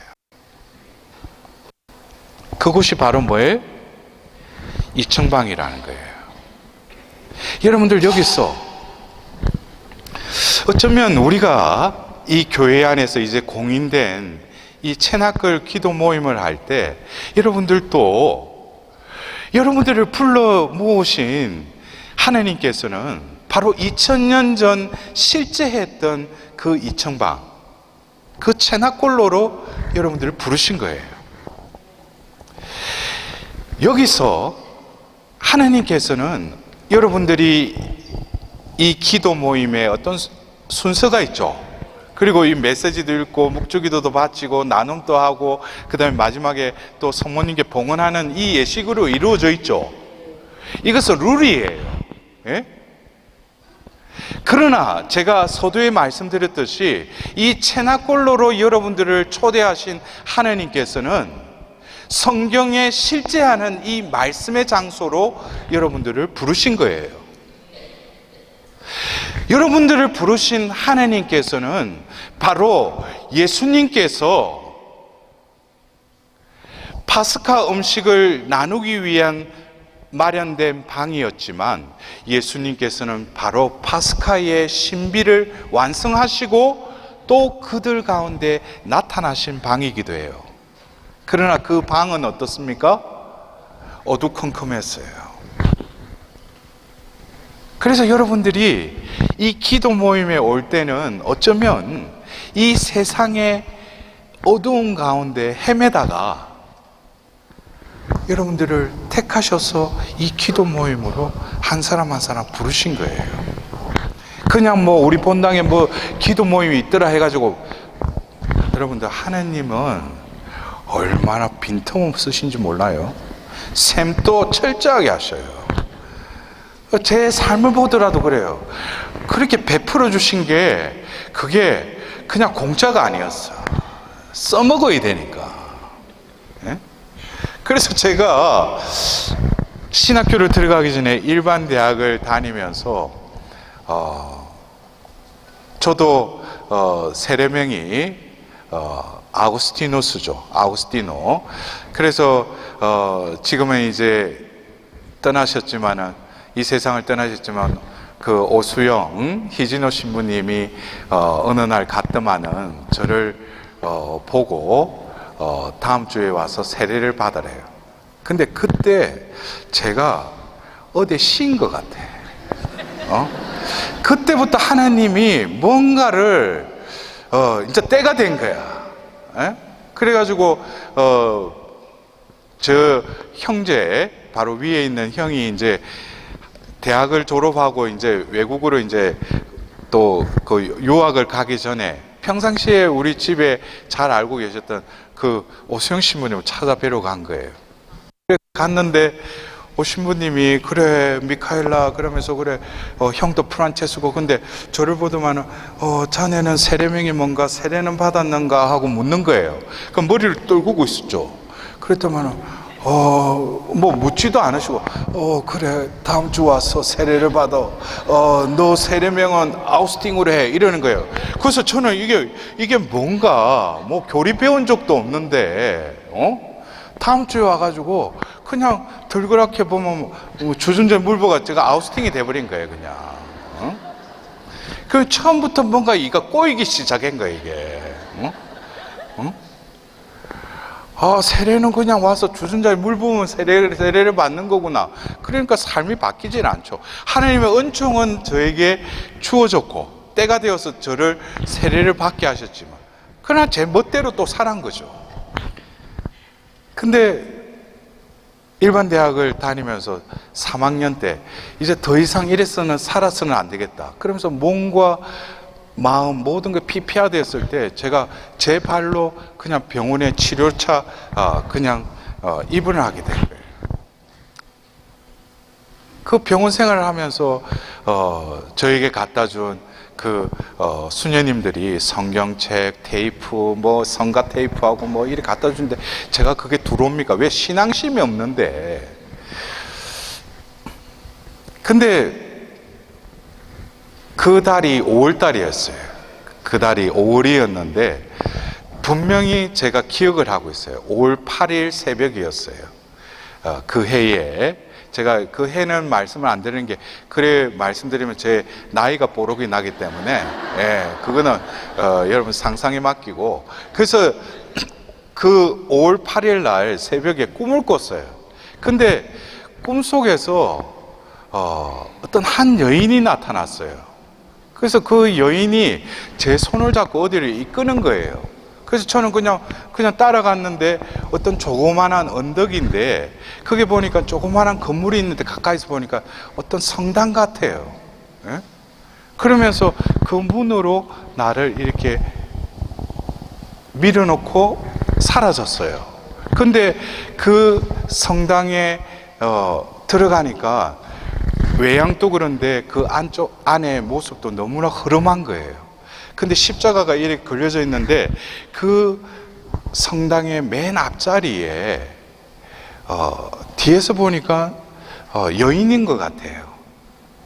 그곳이 바로 뭐예요? 이청방이라는 거예요. 여러분들 여기서 어쩌면 우리가 이 교회 안에서 이제 공인된 이 체나글 기도 모임을 할 때 여러분들도 여러분들을 불러 모으신 하나님께서는 바로 2000년 전 실제 했던 그 이청방, 그 체나골로로 여러분들을 부르신 거예요. 여기서 하나님께서는 여러분들이 이 기도 모임에 어떤 순서가 있죠. 그리고 이 메시지도 읽고 묵주기도도 바치고 나눔도 하고 그 다음에 마지막에 또 성모님께 봉헌하는 이 예식으로 이루어져 있죠. 이것은 룰이에요. 예? 그러나 제가 서두에 말씀드렸듯이 이 체나골로로 여러분들을 초대하신 하나님께서는 성경에 실제하는 이 말씀의 장소로 여러분들을 부르신 거예요. 여러분들을 부르신 하나님께서는 바로 예수님께서 파스카 음식을 나누기 위한 마련된 방이었지만 예수님께서는 바로 파스카의 신비를 완성하시고 또 그들 가운데 나타나신 방이기도 해요. 그러나 그 방은 어떻습니까? 어두컴컴했어요. 그래서 여러분들이 이 기도 모임에 올 때는 어쩌면 이 세상의 어두운 가운데 헤매다가 여러분들을 택하셔서 이 기도 모임으로 한 사람 한 사람 부르신 거예요. 그냥 뭐 우리 본당에 뭐 기도 모임이 있더라 해가지고, 여러분들 하나님은 얼마나 빈틈없으신지 몰라요. 셈도 철저하게 하셔요. 제 삶을 보더라도 그래요. 그렇게 베풀어 주신 게 그게 그냥 공짜가 아니었어. 써먹어야 되니까. 예? 그래서 제가 신학교를 들어가기 전에 일반 대학을 다니면서 저도 세례명이 아우구스티누스죠. 아우구스티노. 그래서 지금은 이제 떠나셨지만은, 이 세상을 떠나셨지만, 그 오수영 희진호 신부님이 어느 날 가뜸하는 저를 보고 다음 주에 와서 세례를 받으래요. 근데 그때 제가 어디 쉰 것 같아. 그때부터 하나님이 뭔가를 이제 때가 된 거야. 에? 그래가지고 저 형제 바로 위에 있는 형이 이제 대학을 졸업하고 이제 외국으로 이제 또 그 유학을 가기 전에 평상시에 우리 집에 잘 알고 계셨던 그 오수영 신부님을 찾아뵈러 간 거예요. 그래 갔는데 오 신부님이 그래 미카엘라 그러면서 그래 형도 프란체스코, 근데 저를 보더만은 자네는 세례명이 뭔가 세례는 받았는가 하고 묻는 거예요. 그럼 머리를 떨구고 있었죠. 그랬더만은 뭐 묻지도 않으시고 그래 다음 주 와서 세례를 받아. 너 세례명은 아우스팅으로 해 이러는 거예요. 그래서 저는 이게 뭔가 뭐 교리 배운 적도 없는데 다음 주에 와가지고 그냥 들그랗게 보면 주전자 물보가 제가 아우스팅이 돼버린 거예요. 그냥 그 처음부터 뭔가 이가 꼬이기 시작한 거예요. 이게 세례는 그냥 와서 주전자에 물 부으면 세례를 받는 거구나. 그러니까 삶이 바뀌질 않죠. 하나님의 은총은 저에게 주어졌고 때가 되어서 저를 세례를 받게 하셨지만, 그러나 제 멋대로 또 살한 거죠. 근데 일반 대학을 다니면서 3학년 때 이제 더 이상 이래서는 살아서는 안 되겠다. 그러면서 몸과 마음 모든 게 피폐화됐을 때 제가 제 발로 그냥 병원에 치료차 그냥 입원을 하게 된 거예요. 그 병원 생활을 하면서 저에게 갖다 준 그 수녀님들이 성경책, 테이프, 뭐 성가 테이프하고 뭐 이렇게 갖다 주는데 제가 그게 들어옵니까? 왜 신앙심이 없는데. 근데 그 달이 5월달이었어요. 그 달이 5월이었는데 분명히 제가 기억을 하고 있어요. 5월 8일 새벽이었어요. 그 해에 제가 그 해는 말씀을 안 드리는 게, 그래 말씀드리면 제 나이가 뽀록이 나기 때문에 그거는 여러분 상상에 맡기고. 그래서 그 5월 8일 날 새벽에 꿈을 꿨어요. 근데 꿈속에서 어떤 한 여인이 나타났어요. 그래서 그 여인이 제 손을 잡고 어디를 이끄는 거예요. 그래서 저는 그냥 따라갔는데 어떤 조그만한 언덕인데 거기 보니까 조그만한 건물이 있는데 가까이서 보니까 어떤 성당 같아요. 예? 그러면서 그 문으로 나를 이렇게 밀어놓고 사라졌어요. 근데 그 성당에 들어가니까 외양도 그런데 그 안쪽 안의 모습도 너무나 흐름한 거예요. 근데 십자가가 이렇게 걸려져 있는데 그 성당의 맨 앞자리에 뒤에서 보니까 여인인 것 같아요.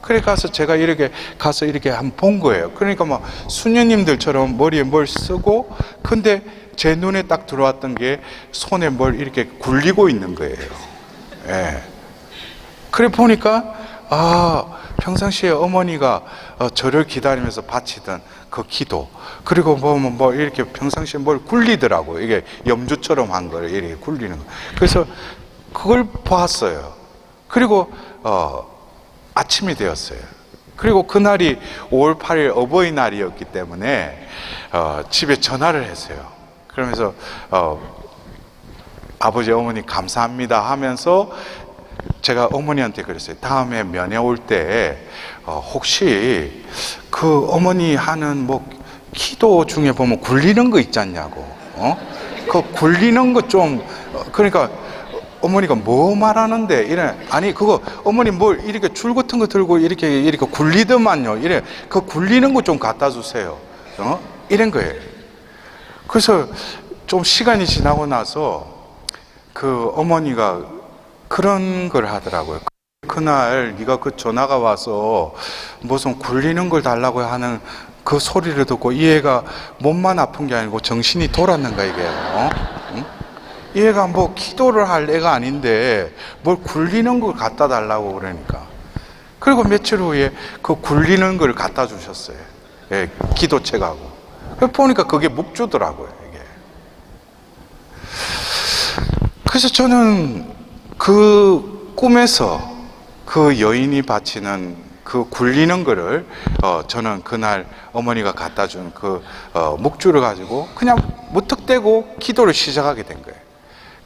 그래 가서 제가 이렇게 가서 이렇게 한번 본 거예요. 그러니까 막 수녀님들처럼 머리에 뭘 쓰고, 근데 제 눈에 딱 들어왔던 게 손에 뭘 이렇게 굴리고 있는 거예요. 예. 그래 보니까 평상시에 어머니가 저를 기다리면서 바치던 그 기도, 그리고 보면 뭐 이렇게 평상시에 뭘 굴리더라고요. 이게 염주처럼 한 걸 이렇게 굴리는 거. 그래서 그걸 봤어요. 그리고 아침이 되었어요. 그리고 그날이 5월 8일 어버이날이었기 때문에 집에 전화를 했어요. 그러면서 아버지 어머니 감사합니다 하면서 제가 어머니한테 그랬어요. 다음에 면회 올 때 혹시 그 어머니 하는 뭐 기도 중에 보면 굴리는 거 있지 않냐고. 그 굴리는 거 좀 그러니까 어머니가 뭐 말하는데 이래, 아니 그거 어머니 뭘 이렇게 줄 같은 거 들고 이렇게 굴리더만요. 이래, 그 굴리는 거 좀 갖다 주세요. 이런 거예요. 그래서 좀 시간이 지나고 나서 그 어머니가 그런 걸 하더라고요. 그날 네가 그 전화가 와서 무슨 굴리는 걸 달라고 하는 그 소리를 듣고 이 애가 몸만 아픈 게 아니고 정신이 돌았는가 이게. 응? 이 애가 뭐 기도를 할 애가 아닌데 뭘 굴리는 걸 갖다 달라고 그러니까. 그리고 며칠 후에 그 굴리는 걸 갖다 주셨어요. 예, 기도책하고. 보니까 그게 묵주더라고요, 이게. 그래서 저는 그 꿈에서 그 여인이 바치는 그 굴리는 거를 저는 그날 어머니가 갖다 준 그 묵주를 가지고 그냥 무턱대고 기도를 시작하게 된 거예요.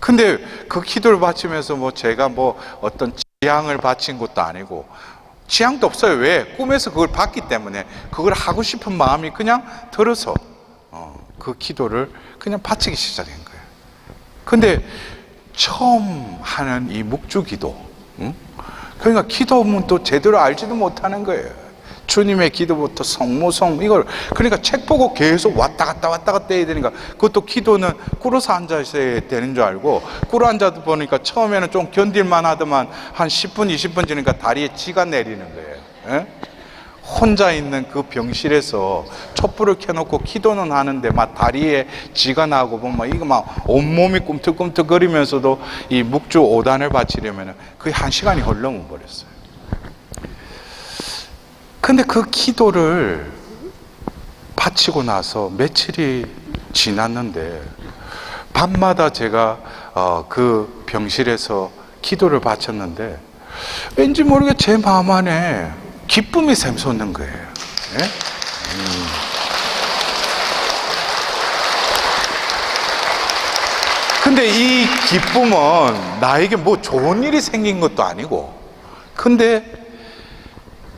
근데 그 기도를 바치면서 뭐 제가 뭐 어떤 지향을 바친 것도 아니고 지향도 없어요. 왜? 꿈에서 그걸 봤기 때문에 그걸 하고 싶은 마음이 그냥 들어서 그 기도를 그냥 바치기 시작한 거예요. 근데 처음 하는 이 묵주 기도, 그러니까 기도문 또 제대로 알지도 못하는 거예요. 주님의 기도부터 성모성 이걸 그러니까 책 보고 계속 왔다 갔다 해야 되니까 그것도 기도는 꿇어서 앉아 있어야 되는 줄 알고 꿇어 앉아도 보니까 처음에는 좀 견딜만 하더만 한 10분 20분 지니까 다리에 지가 내리는 거예요. 예? 혼자 있는 그 병실에서 촛불을 켜놓고 기도는 하는데 막 다리에 지가 나고 보면 이거 막 온몸이 꿈틀꿈틀거리면서도 이 묵주 5단을 바치려면 거의 1시간이 흘러버 버렸어요. 근데 그 기도를 바치고 나서 며칠이 지났는데 밤마다 제가 그 병실에서 기도를 바쳤는데 왠지 모르게 제 마음 안에 기쁨이 샘솟는 거예요. 예? 근데 이 기쁨은 나에게 뭐 좋은 일이 생긴 것도 아니고, 근데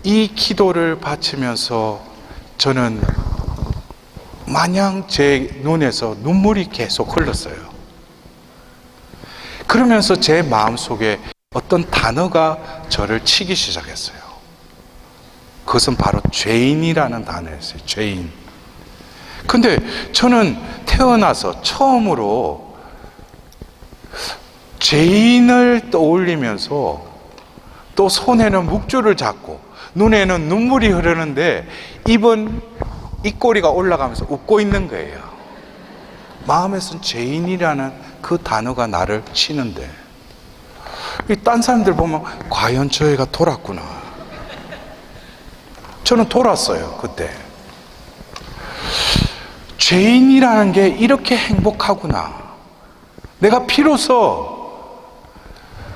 이 기도를 바치면서 저는 마냥 제 눈에서 눈물이 계속 흘렀어요. 그러면서 제 마음속에 어떤 단어가 저를 치기 시작했어요. 그것은 바로 죄인이라는 단어였어요. 죄인. 근데 저는 태어나서 처음으로 죄인을 떠올리면서 또 손에는 묵주를 잡고 눈에는 눈물이 흐르는데 입은 입꼬리가 올라가면서 웃고 있는 거예요. 마음에선 죄인이라는 그 단어가 나를 치는데 딴 사람들 보면 과연 저 애가 돌았구나. 저는 돌았어요. 그때 죄인이라는 게 이렇게 행복하구나. 내가 비로소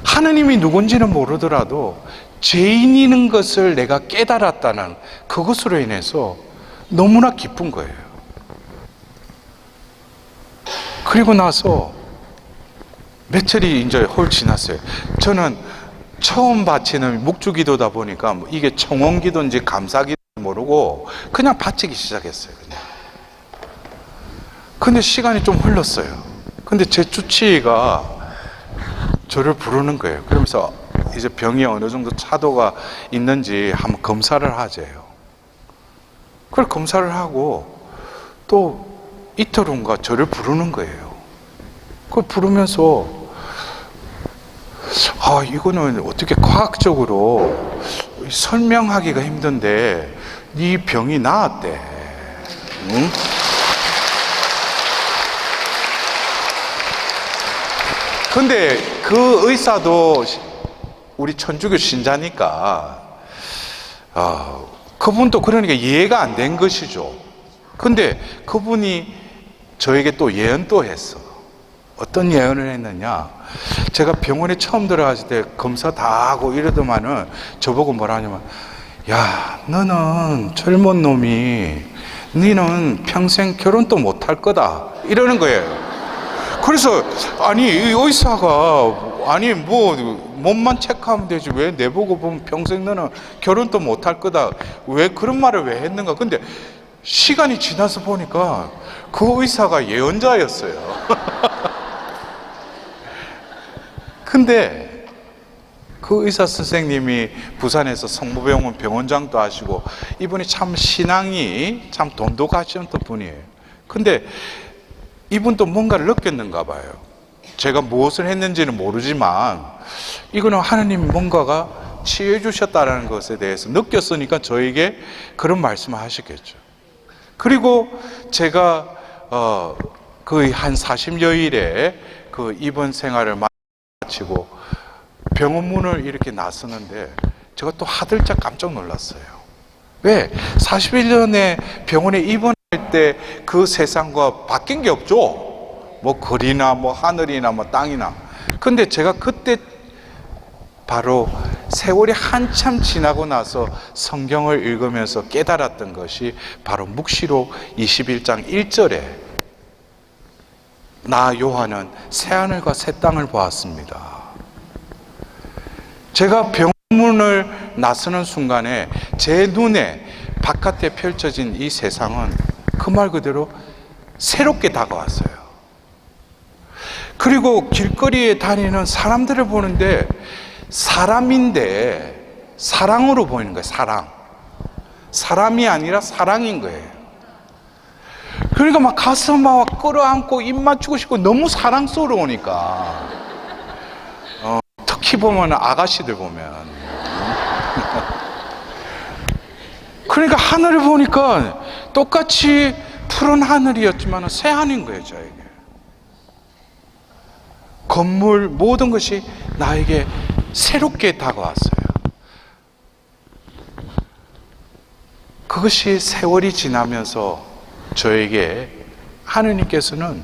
하느님이 누군지는 모르더라도 죄인이는 것을 내가 깨달았다는 그것으로 인해서 너무나 기쁜 거예요. 그리고 나서 며칠이 이제 홀 지났어요. 저는 처음 바치는 묵주기도다 보니까 이게 청원기도인지 감사기도인지 모르고 그냥 바치기 시작했어요. 그냥. 근데 시간이 좀 흘렀어요. 근데 제 주치의가 저를 부르는 거예요. 그러면서 이제 병이 어느 정도 차도가 있는지 한번 검사를 하재요. 그걸 검사를 하고 또 이틀 후인가 저를 부르는 거예요. 그걸 부르면서 이거는 어떻게 과학적으로 설명하기가 힘든데 네 병이 나았대. 응? 근데 그 의사도 우리 천주교 신자니까 그분도 그러니까 이해가 안 된 것이죠. 근데 그분이 저에게 또 예언도 했어. 어떤 예언을 했느냐, 제가 병원에 처음 들어갔을 때 검사 다 하고 이러더만은 저보고 뭐라 하냐면, 야, 너는 젊은 놈이 너는 평생 결혼도 못할 거다 이러는 거예요. 그래서 아니 이 의사가 아니 뭐 몸만 체크하면 되지 왜 내보고 보면 평생 너는 결혼도 못할 거다 왜 그런 말을 왜 했는가. 근데 시간이 지나서 보니까 그 의사가 예언자였어요. 근데 그 의사 선생님이 부산에서 성모병원 병원장도 하시고 이분이 참 신앙이 참 돈독하신 분이에요. 근데 이분도 뭔가를 느꼈는가 봐요. 제가 무엇을 했는지는 모르지만 이거는 하나님이 뭔가가 치유해 주셨다는 것에 대해서 느꼈으니까 저에게 그런 말씀을 하셨겠죠. 그리고 제가 거의 한 40여일의 그 입원 생활을 마치고 병원 문을 이렇게 나서는데 제가 또 하들짝 깜짝 놀랐어요. 왜? 41년에 병원에 입원할 때 그 세상과 바뀐 게 없죠. 뭐 거리나 뭐 하늘이나 뭐 땅이나. 근데 제가 그때 바로 세월이 한참 지나고 나서 성경을 읽으면서 깨달았던 것이 바로 묵시록 21장 1절에 나 요한은 새하늘과 새 땅을 보았습니다. 제가 병문을 나서는 순간에 제 눈에 바깥에 펼쳐진 이 세상은 그 말 그대로 새롭게 다가왔어요. 그리고 길거리에 다니는 사람들을 보는데 사람인데 사랑으로 보이는 거예요. 사랑. 사람이 아니라 사랑인 거예요. 그러니까 막 가서 막 끌어안고 입 맞추고 싶고 너무 사랑스러우니까 특히 보면 아가씨들 보면 그러니까 하늘을 보니까 똑같이 푸른 하늘이었지만 새하늘인 거예요. 저에게 건물 모든 것이 나에게 새롭게 다가왔어요. 그것이 세월이 지나면서 저에게 하느님께서는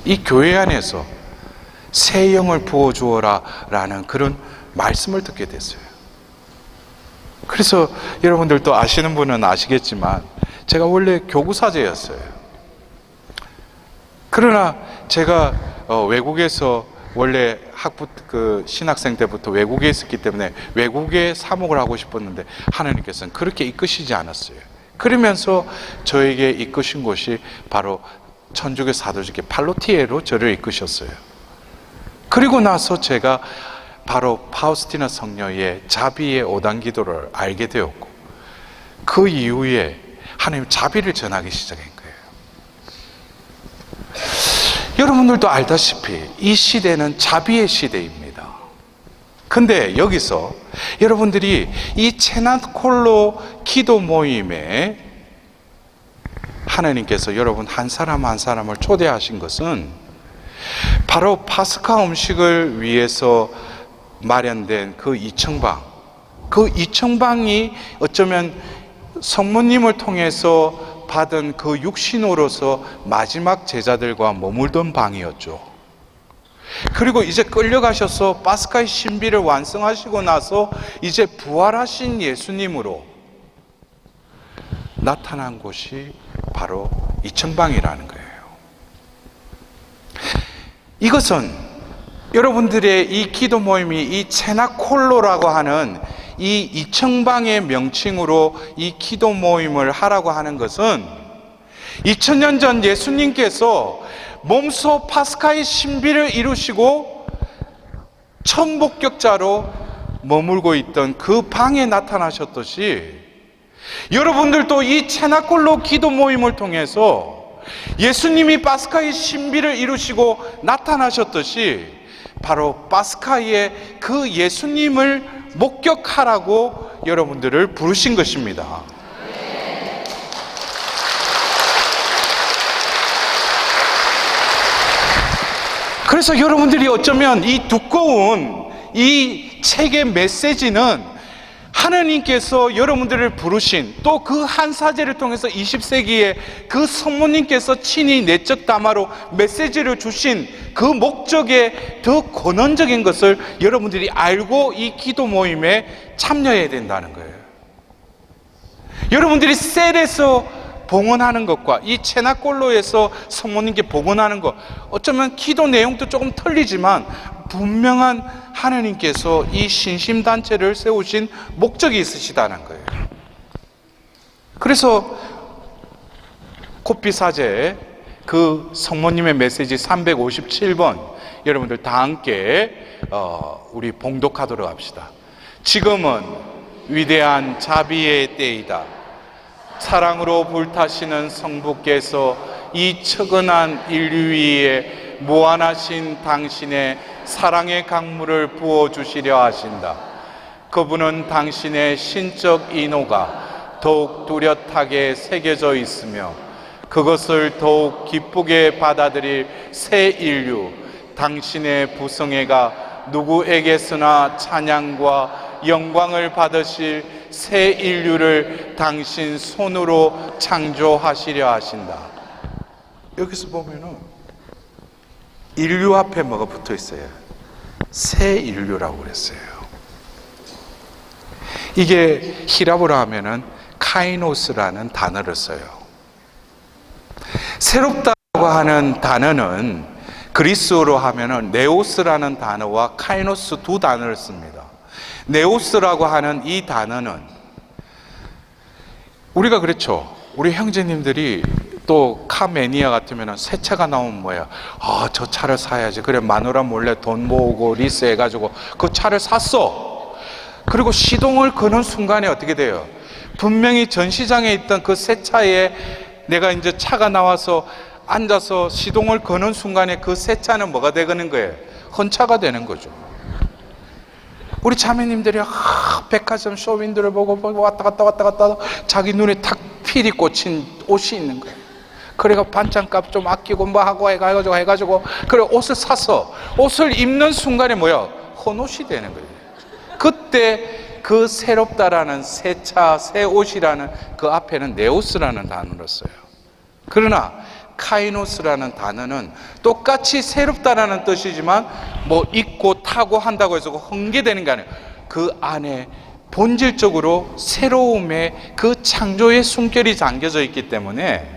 이 교회 안에서 새 영을 부어주어라 라는 그런 말씀을 듣게 됐어요. 그래서 여러분들도 아시는 분은 아시겠지만 제가 원래 교구사제였어요. 그러나 제가 외국에서 원래 신학생 때부터 외국에 있었기 때문에 외국에 사목을 하고 싶었는데 하나님께서는 그렇게 이끄시지 않았어요. 그러면서 저에게 이끄신 곳이 바로 천주교 사도직계 팔로티에로 저를 이끄셨어요. 그리고 나서 제가 바로 파우스티나 성녀의 자비의 5단 기도를 알게 되었고 그 이후에 하나님 자비를 전하기 시작한 거예요. 여러분들도 알다시피 이 시대는 자비의 시대입니다. 근데 여기서 여러분들이 이 체나콜로 기도 모임에 하나님께서 여러분 한 사람 한 사람을 초대하신 것은 바로 파스카 음식을 위해서 마련된 그 이청방, 그 이청방이 어쩌면 성모님을 통해서 받은 그 육신으로서 마지막 제자들과 머물던 방이었죠. 그리고 이제 끌려가셔서 파스카의 신비를 완성하시고 나서 이제 부활하신 예수님으로 나타난 곳이 바로 이청방이라는 거예요. 이것은 여러분들의 이 기도 모임이 이 체나콜로라고 하는 이 이청방의 명칭으로 이 기도 모임을 하라고 하는 것은 2000년 전 예수님께서 몸소 파스카의 신비를 이루시고 천복격자로 머물고 있던 그 방에 나타나셨듯이, 여러분들도 이 체나콜로 기도 모임을 통해서 예수님이 파스카의 신비를 이루시고 나타나셨듯이 바로 파스카의 그 예수님을 목격하라고 여러분들을 부르신 것입니다. 그래서 여러분들이 어쩌면 이 두꺼운 이 책의 메시지는 하나님께서 여러분들을 부르신, 또 그 한 사제를 통해서 20세기에 그 성모님께서 친히 내적 담화로 메시지를 주신 그 목적의 더 근원적인 것을 여러분들이 알고 이 기도 모임에 참여해야 된다는 거예요. 여러분들이 셀에서 봉헌하는 것과 이 체나콜로에서 성모님께 봉헌하는 것, 어쩌면 기도 내용도 조금 틀리지만 분명한 하나님께서 이 신심단체를 세우신 목적이 있으시다는 거예요. 그래서 코피사제 그 성모님의 메시지 357번 여러분들 다 함께 우리 봉독하도록 합시다. 지금은 위대한 자비의 때이다. 사랑으로 불타시는 성부께서 이 처근한 인류 위에 무한하신 당신의 사랑의 강물을 부어주시려 하신다. 그분은 당신의 신적 인호가 더욱 뚜렷하게 새겨져 있으며 그것을 더욱 기쁘게 받아들일 새 인류, 당신의 부성애가 누구에게서나 찬양과 영광을 받으실 새 인류를 당신 손으로 창조하시려 하신다. 여기서 보면은 인류 앞에 뭐가 붙어 있어요? 새 인류라고 그랬어요. 이게 히라보로 하면은 카이노스라는 단어를 써요. 새롭다고 하는 단어는 그리스어로 하면은 네오스라는 단어와 카이노스 두 단어를 씁니다. 네오스라고 하는 이 단어는, 우리가 그렇죠. 우리 형제님들이 또 카 매니아 같으면 새 차가 나오면 뭐야? 저 차를 사야지. 그래, 마누라 몰래 돈 모으고 리스 해가지고 그 차를 샀어. 그리고 시동을 거는 순간에 어떻게 돼요? 분명히 전시장에 있던 그 새 차에 내가 이제 차가 나와서 앉아서 시동을 거는 순간에 그 새 차는 뭐가 되는 거예요? 헌차가 되는 거죠. 우리 자매님들이 백화점 쇼윈도를 보고 왔다 갔다 자기 눈에 탁 필이 꽂힌 옷이 있는 거예요. 그래가 반찬값 좀 아끼고 뭐 하고 해가지고 그래 옷을 샀어. 옷을 입는 순간에 뭐야? 헌옷이 되는 거예요. 그때 그 새롭다라는 새 차, 새 옷이라는 그 앞에는 네오스라는 단어를 써요. 그러나 카이노스라는 단어는 똑같이 새롭다라는 뜻이지만 뭐 입고 타고 한다고 해서 흥계되는 게 아니에요. 그 안에 본질적으로 새로움의 그 창조의 숨결이 담겨져 있기 때문에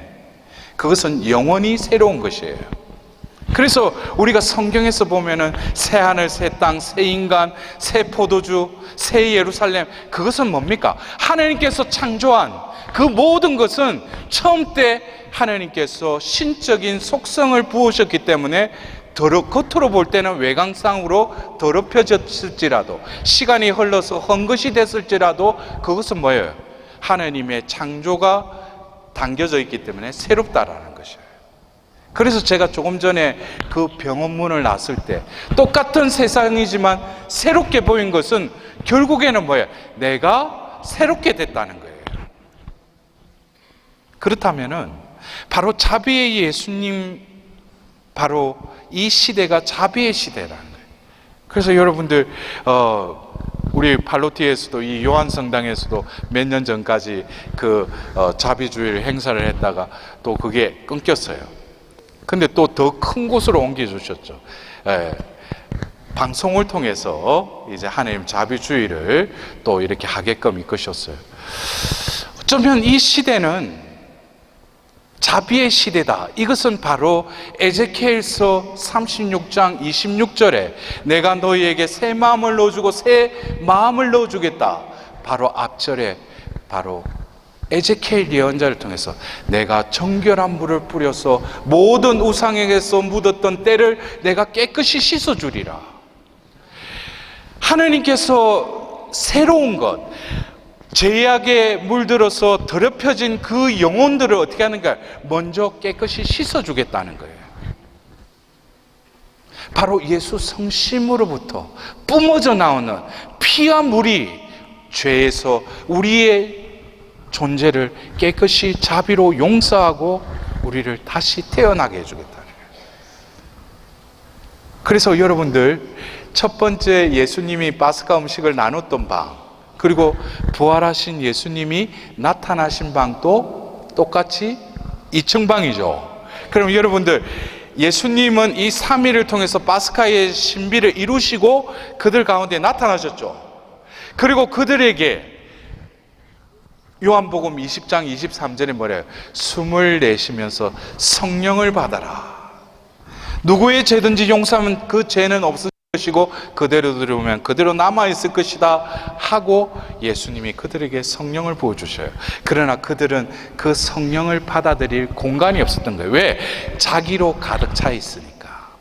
그것은 영원히 새로운 것이에요. 그래서 우리가 성경에서 보면은 새 하늘, 새 땅, 새 인간, 새 포도주, 새 예루살렘, 그것은 뭡니까? 하나님께서 창조한 그 모든 것은 처음 때 하나님께서 신적인 속성을 부으셨기 때문에 겉으로 볼 때는 외관상으로 더럽혀졌을지라도, 시간이 흘러서 헝것이 됐을지라도 그것은 뭐예요? 하나님의 창조가 담겨져 있기 때문에 새롭다라는 것이에요. 그래서 제가 조금 전에 그 병원문을 났을 때 똑같은 세상이지만 새롭게 보인 것은 결국에는 뭐예요? 내가 새롭게 됐다는 거예요. 그렇다면은 바로 자비의 예수님, 바로 이 시대가 자비의 시대라는 거예요. 그래서 여러분들 우리 팔로티에서도 이 요한성당에서도 몇 년 전까지 그 자비주일 행사를 했다가 또 그게 끊겼어요. 근데 또 더 큰 곳으로 옮겨주셨죠. 방송을 통해서 이제 하나님 자비주의를 또 이렇게 하게끔 이끄셨어요. 어쩌면 이 시대는 자비의 시대다. 이것은 바로 에제키엘서 36장 26절에 내가 너희에게 새 마음을 넣어주고 새 마음을 넣어주겠다. 바로 앞절에 바로 에제키엘 예언자를 통해서 내가 정결한 물을 뿌려서 모든 우상에게서 묻었던 때를 내가 깨끗이 씻어주리라. 하느님께서 새로운 것, 죄악에 물들어서 더럽혀진 그 영혼들을 어떻게 하는가? 먼저 깨끗이 씻어주겠다는 거예요. 바로 예수 성심으로부터 뿜어져 나오는 피와 물이 죄에서 우리의 존재를 깨끗이 자비로 용서하고 우리를 다시 태어나게 해주겠다는 거예요. 그래서 여러분들, 첫 번째 예수님이 파스카 음식을 나눴던 방, 그리고 부활하신 예수님이 나타나신 방도 똑같이 2층 방이죠. 그럼 여러분들, 예수님은 이 3일을 통해서 파스카의 신비를 이루시고 그들 가운데 나타나셨죠. 그리고 그들에게 요한복음 20장 23절에 뭐래요? 숨을 내쉬면서 성령을 받아라. 누구의 죄든지 용서하면 그 죄는 없을 것이고 그대로 들어오면 그대로 남아있을 것이다 하고 예수님이 그들에게 성령을 부어주셔요. 그러나 그들은 그 성령을 받아들일 공간이 없었던 거예요. 왜? 자기로 가득 차 있으니까.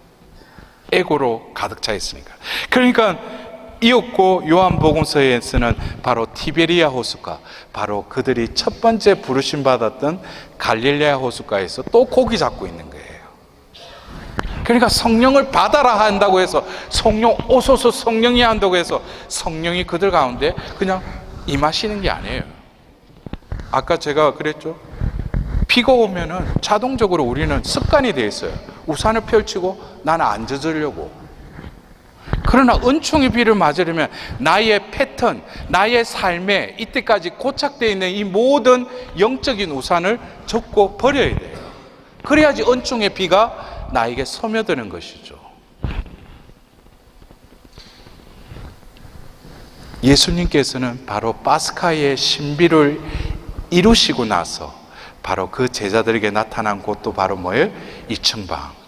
에고로 가득 차 있으니까. 그러니까 이었고, 요한복음서에서는 바로 티베리아 호숫가, 바로 그들이 첫 번째 부르심 받았던 갈릴레아 호숫가에서 또 고기 잡고 있는 거예요. 그러니까 성령을 받아라 한다고 해서, 성령 오소서 성령이 한다고 해서 성령이 그들 가운데 그냥 임하시는 게 아니에요. 아까 제가 그랬죠. 비가 오면은 자동적으로 우리는 습관이 되어 있어요. 우산을 펼치고 나는 안 젖으려고. 그러나 은총의 비를 맞으려면 나의 패턴, 나의 삶에 이때까지 고착되어 있는 이 모든 영적인 우산을 접고 버려야 돼요. 그래야지 은총의 비가 나에게 스며드는 것이죠. 예수님께서는 바로 파스카의 신비를 이루시고 나서 바로 그 제자들에게 나타난 곳도 바로 뭐예요? 2층 방.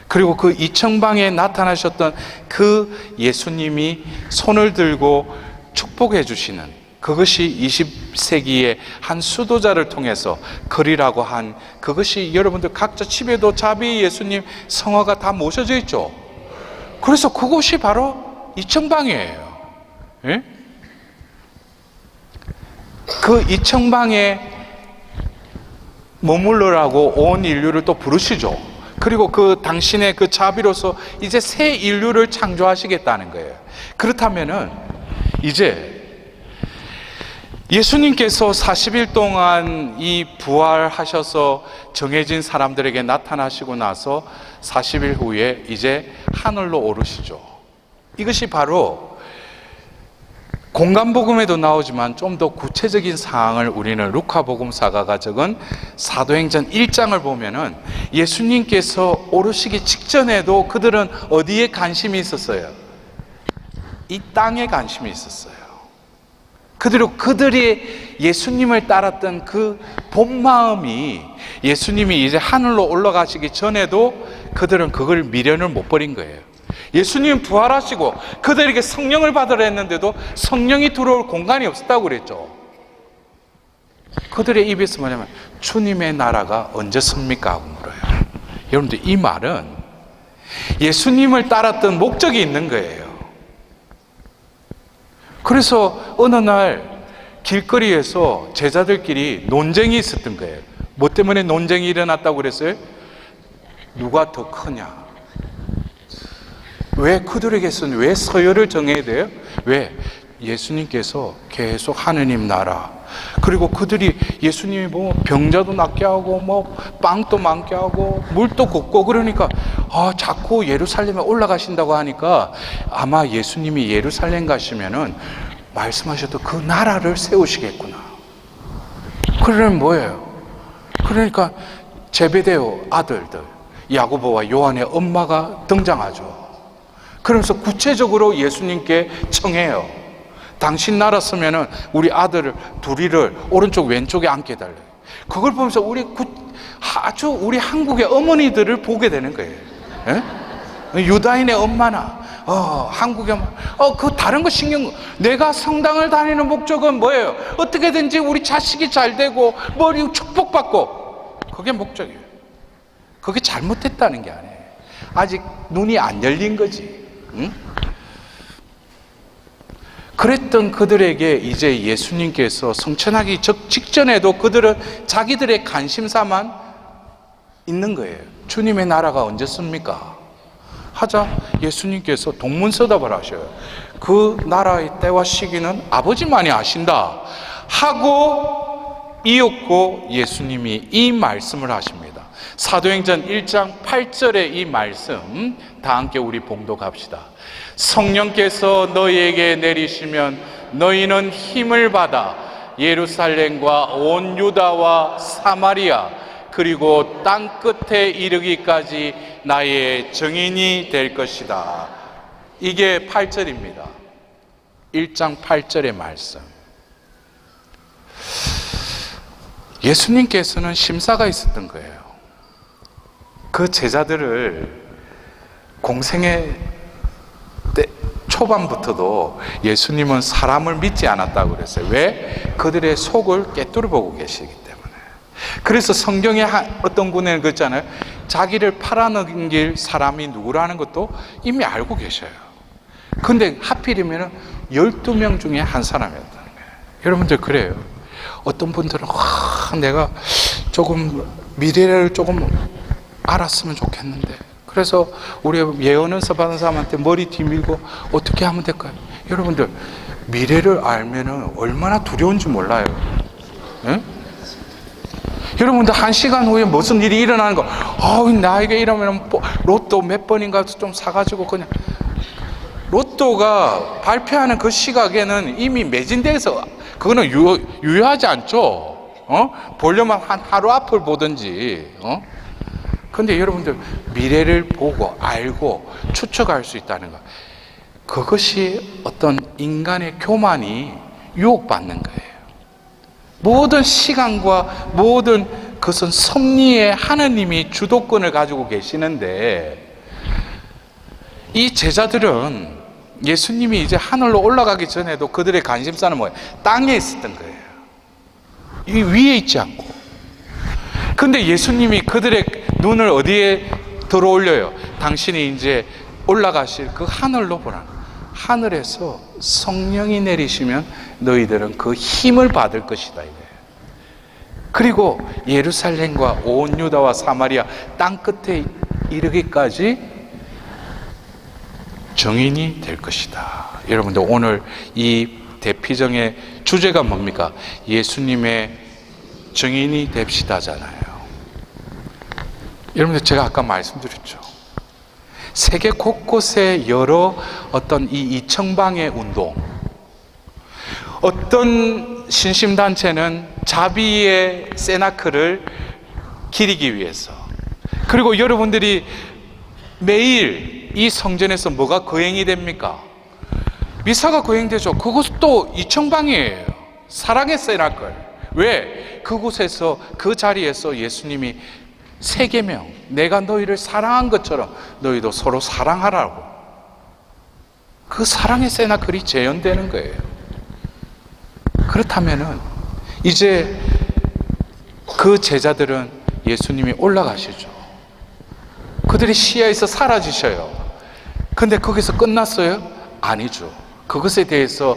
그리고 그 2층 방에 나타나셨던 그 예수님이 손을 들고 축복해 주시는, 그것이 20세기의 한 수도자를 통해서 글이라고 한, 그것이 여러분들 각자 집에도 자비 예수님 성화가 다 모셔져 있죠. 그래서 그곳이 바로 2층 방이에요. 예? 그 2층 방에 머물러라고 온 인류를 또 부르시죠. 그리고 그 당신의 그 자비로서 이제 새 인류를 창조하시겠다는 거예요. 그렇다면은 이제 예수님께서 40일 동안 이 부활하셔서 정해진 사람들에게 나타나시고 나서 40일 후에 이제 하늘로 오르시죠. 이것이 바로 공간복음에도 나오지만 좀 더 구체적인 사항을 우리는 루카복음사가가 적은 사도행전 1장을 보면은 예수님께서 오르시기 직전에도 그들은 어디에 관심이 있었어요? 이 땅에 관심이 있었어요. 그들이 예수님을 따랐던 그 본마음이, 예수님이 이제 하늘로 올라가시기 전에도 그들은 그걸 미련을 못 버린 거예요. 예수님 부활하시고 그들에게 성령을 받으라 했는데도 성령이 들어올 공간이 없었다고 그랬죠. 그들의 입에서 뭐냐면 주님의 나라가 언제 섭니까? 하고 물어요. 여러분들, 이 말은 예수님을 따랐던 목적이 있는 거예요. 그래서 어느 날 길거리에서 제자들끼리 논쟁이 있었던 거예요. 뭐 때문에 논쟁이 일어났다고 그랬어요? 누가 더 크냐? 왜 그들에게서는 왜 서열을 정해야 돼요? 왜? 예수님께서 계속 하느님 나라, 그리고 그들이 예수님이 뭐 병자도 낫게 하고 뭐 빵도 많게 하고 물도 굽고 그러니까 자꾸 예루살렘에 올라가신다고 하니까 아마 예수님이 예루살렘 가시면은 말씀하셨던 그 나라를 세우시겠구나. 그러면 뭐예요? 그러니까 제베데오 아들들 야고보와 요한의 엄마가 등장하죠. 그러면서 구체적으로 예수님께 청해요. 당신 나라 서면은 우리 아들을 둘이를 오른쪽 왼쪽에 앉게 해달래요. 그걸 보면서 아주 우리 한국의 어머니들을 보게 되는 거예요. 예? 유다인의 엄마나 한국의 엄마, 그 다른 거 내가 성당을 다니는 목적은 뭐예요? 어떻게든지 우리 자식이 잘 되고 머리 축복받고, 그게 목적이에요. 그게 잘못됐다는 게 아니에요. 아직 눈이 안 열린 거지. 응? 그랬던 그들에게 이제 예수님께서 성천하기 직전에도 그들은 자기들의 관심사만 있는 거예요. 주님의 나라가 언제습니까? 하자 예수님께서 동문서답을 하셔요. 그 나라의 때와 시기는 아버지만이 아신다 하고 이윽고 예수님이 이 말씀을 하십니다. 사도행전 1장 8절의 이 말씀 다 함께 우리 봉독합시다. 성령께서 너희에게 내리시면 너희는 힘을 받아 예루살렘과 온 유다와 사마리아 그리고 땅 끝에 이르기까지 나의 증인이 될 것이다. 이게 8절입니다. 1장 8절의 말씀. 예수님께서는 심사가 있었던 거예요. 그 제자들을 공생의 때 초반부터도 예수님은 사람을 믿지 않았다고 그랬어요. 왜? 그들의 속을 꿰뚫어 보고 계시기 때문에. 그래서 성경의 어떤 군에는 그랬잖아요. 자기를 팔아넘길 사람이 누구라는 것도 이미 알고 계셔요. 근데 하필이면 12명 중에 한 사람이었다는 거예요. 여러분들 그래요. 어떤 분들은 내가 조금 미래를 조금 알았으면 좋겠는데, 그래서 우리 예언서 받은 사람한테 머리 뒤밀고 어떻게 하면 될까요? 여러분들 미래를 알면 얼마나 두려운지 몰라요. 예? 여러분들 1시간 후에 무슨 일이 일어나는 거, 나에게 이러면 로또 몇 번인가 좀 사가지고 그냥, 로또가 발표하는 그 시각에는 이미 매진돼서 그거는 유효하지 않죠. 보려면 하루 앞을 보든지. 근데 여러분들 미래를 보고 알고 추측할 수 있다는 것, 그것이 어떤 인간의 교만이 유혹받는 거예요. 모든 시간과 모든 그것은 섭리에 하나님이 주도권을 가지고 계시는데, 이 제자들은 예수님이 이제 하늘로 올라가기 전에도 그들의 관심사는 뭐예요? 땅에 있었던 거예요. 이 위에 있지 않고. 근데 예수님이 그들의 눈을 어디에 들어 올려요? 당신이 이제 올라가실 그 하늘로 보라. 하늘에서 성령이 내리시면 너희들은 그 힘을 받을 것이다 이거예요. 그리고 예루살렘과 온 유다와 사마리아 땅 끝에 이르기까지 증인이 될 것이다. 여러분들 오늘 이 대피정의 주제가 뭡니까? 예수님의 증인이 됩시다잖아요. 여러분들 제가 아까 말씀드렸죠. 세계 곳곳에 여러 어떤 이 이청방의 운동, 어떤 신심단체는 자비의 세나크를 기리기 위해서, 그리고 여러분들이 매일 이 성전에서 뭐가 거행이 됩니까? 미사가 거행되죠. 그것도 이청방이에요. 사랑의 세나클. 왜? 그곳에서 그 자리에서 예수님이 세계명, 내가 너희를 사랑한 것처럼 너희도 서로 사랑하라고, 그 사랑의 세나클이 재현되는 거예요. 그렇다면은 이제 그 제자들은 예수님이 올라가시죠. 그들이 시야에서 사라지셔요. 근데 거기서 끝났어요? 아니죠. 그것에 대해서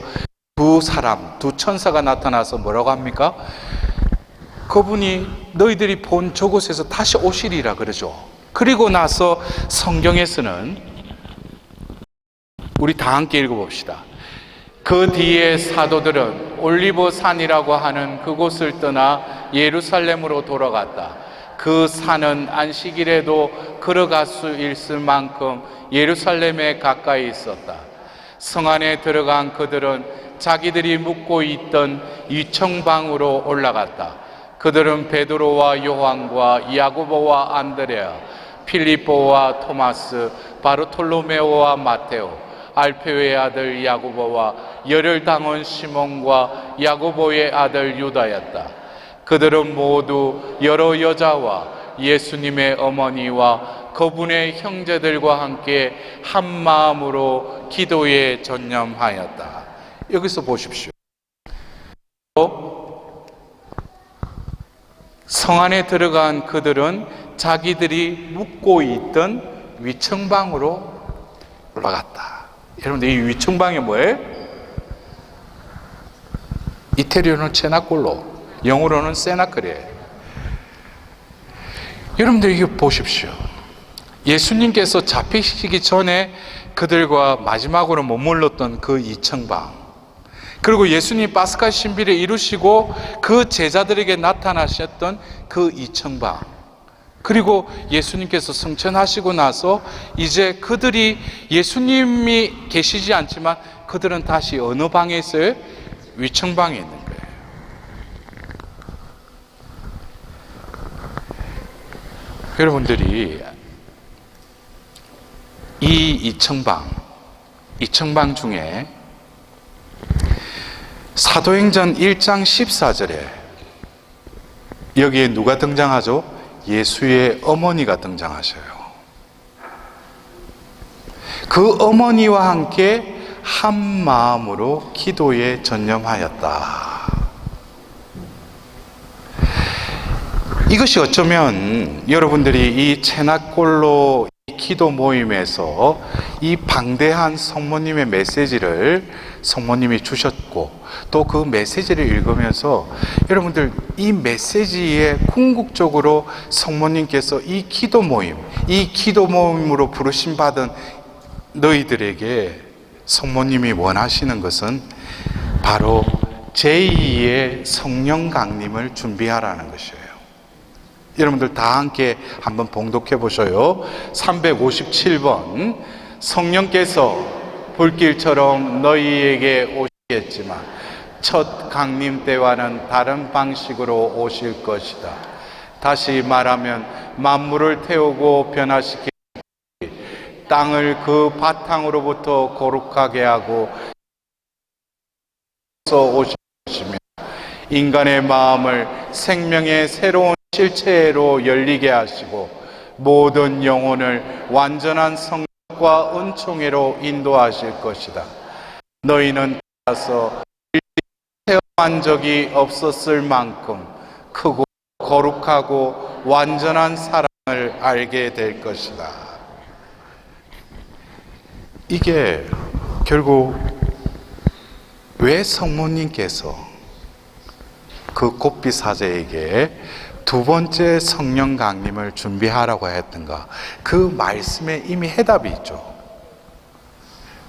두 천사가 나타나서 뭐라고 합니까? 그분이 너희들이 본 저곳에서 다시 오시리라 그러죠. 그리고 나서 성경에서는 우리 다 함께 읽어봅시다. 그 뒤에 사도들은 올리브 산이라고 하는 그곳을 떠나 예루살렘으로 돌아갔다. 그 산은 안식일에도 걸어갈 수 있을 만큼 예루살렘에 가까이 있었다. 성 안에 들어간 그들은 자기들이 묵고 있던 이청방으로 올라갔다. 그들은 베드로와 요한과 야고보와 안드레아, 필리포와 토마스, 바르톨로메오와 마테오, 알페오의 아들 야고보와 열혈당원 시몬과 야고보의 아들 유다였다. 그들은 모두 여러 여자와 예수님의 어머니와 그분의 형제들과 함께 한 마음으로 기도에 전념하였다. 여기서 보십시오. 성 안에 들어간 그들은 자기들이 묵고 있던 위층방으로 올라갔다. 여러분들, 이 위층방이 뭐예요? 이태리어는 체나콜로, 영어로는 세나클이에요. 여러분들, 이거 보십시오. 예수님께서 잡히시기 전에 그들과 마지막으로 머물렀던 그 2층방, 그리고 예수님 파스카 신비를 이루시고 그 제자들에게 나타나셨던 그 2층방, 그리고 예수님께서 승천하시고 나서 이제 그들이 예수님이 계시지 않지만 그들은 다시 어느 방에 있어요? 위층방에 있는 거예요. 여러분들이 이 2층방 중에 사도행전 1장 14절에 여기에 누가 등장하죠? 예수의 어머니가 등장하셔요. 그 어머니와 함께 한 마음으로 기도에 전념하였다. 이것이 어쩌면 여러분들이 이 체나골로 기도 모임에서 이 방대한 성모님의 메시지를 성모님이 주셨고, 또 그 메시지를 읽으면서 여러분들 이 메시지에 궁극적으로 성모님께서 이 기도 모임으로 부르심 받은 너희들에게 성모님이 원하시는 것은 바로 제2의 성령 강림을 준비하라는 것이에요. 여러분들 다 함께 한번 봉독해 보셔요. 357번. 성령께서 불길처럼 너희에게 오시겠지만 첫 강림 때와는 다른 방식으로 오실 것이다. 다시 말하면 만물을 태우고 변화시키고 땅을 그 바탕으로부터 거룩하게 하고 오실 것이며 인간의 마음을 생명의 새로운 실체로 열리게 하시고 모든 영혼을 완전한 성령과 은총회로 인도하실 것이다. 너희는 따라서 체험한 적이 없었을 만큼 크고 거룩하고 완전한 사랑을 알게 될 것이다. 이게 결국 왜 성모님께서 그 곱비 사제에게 두 번째 성령 강림을 준비하라고 했던가? 그 말씀에 이미 해답이 있죠.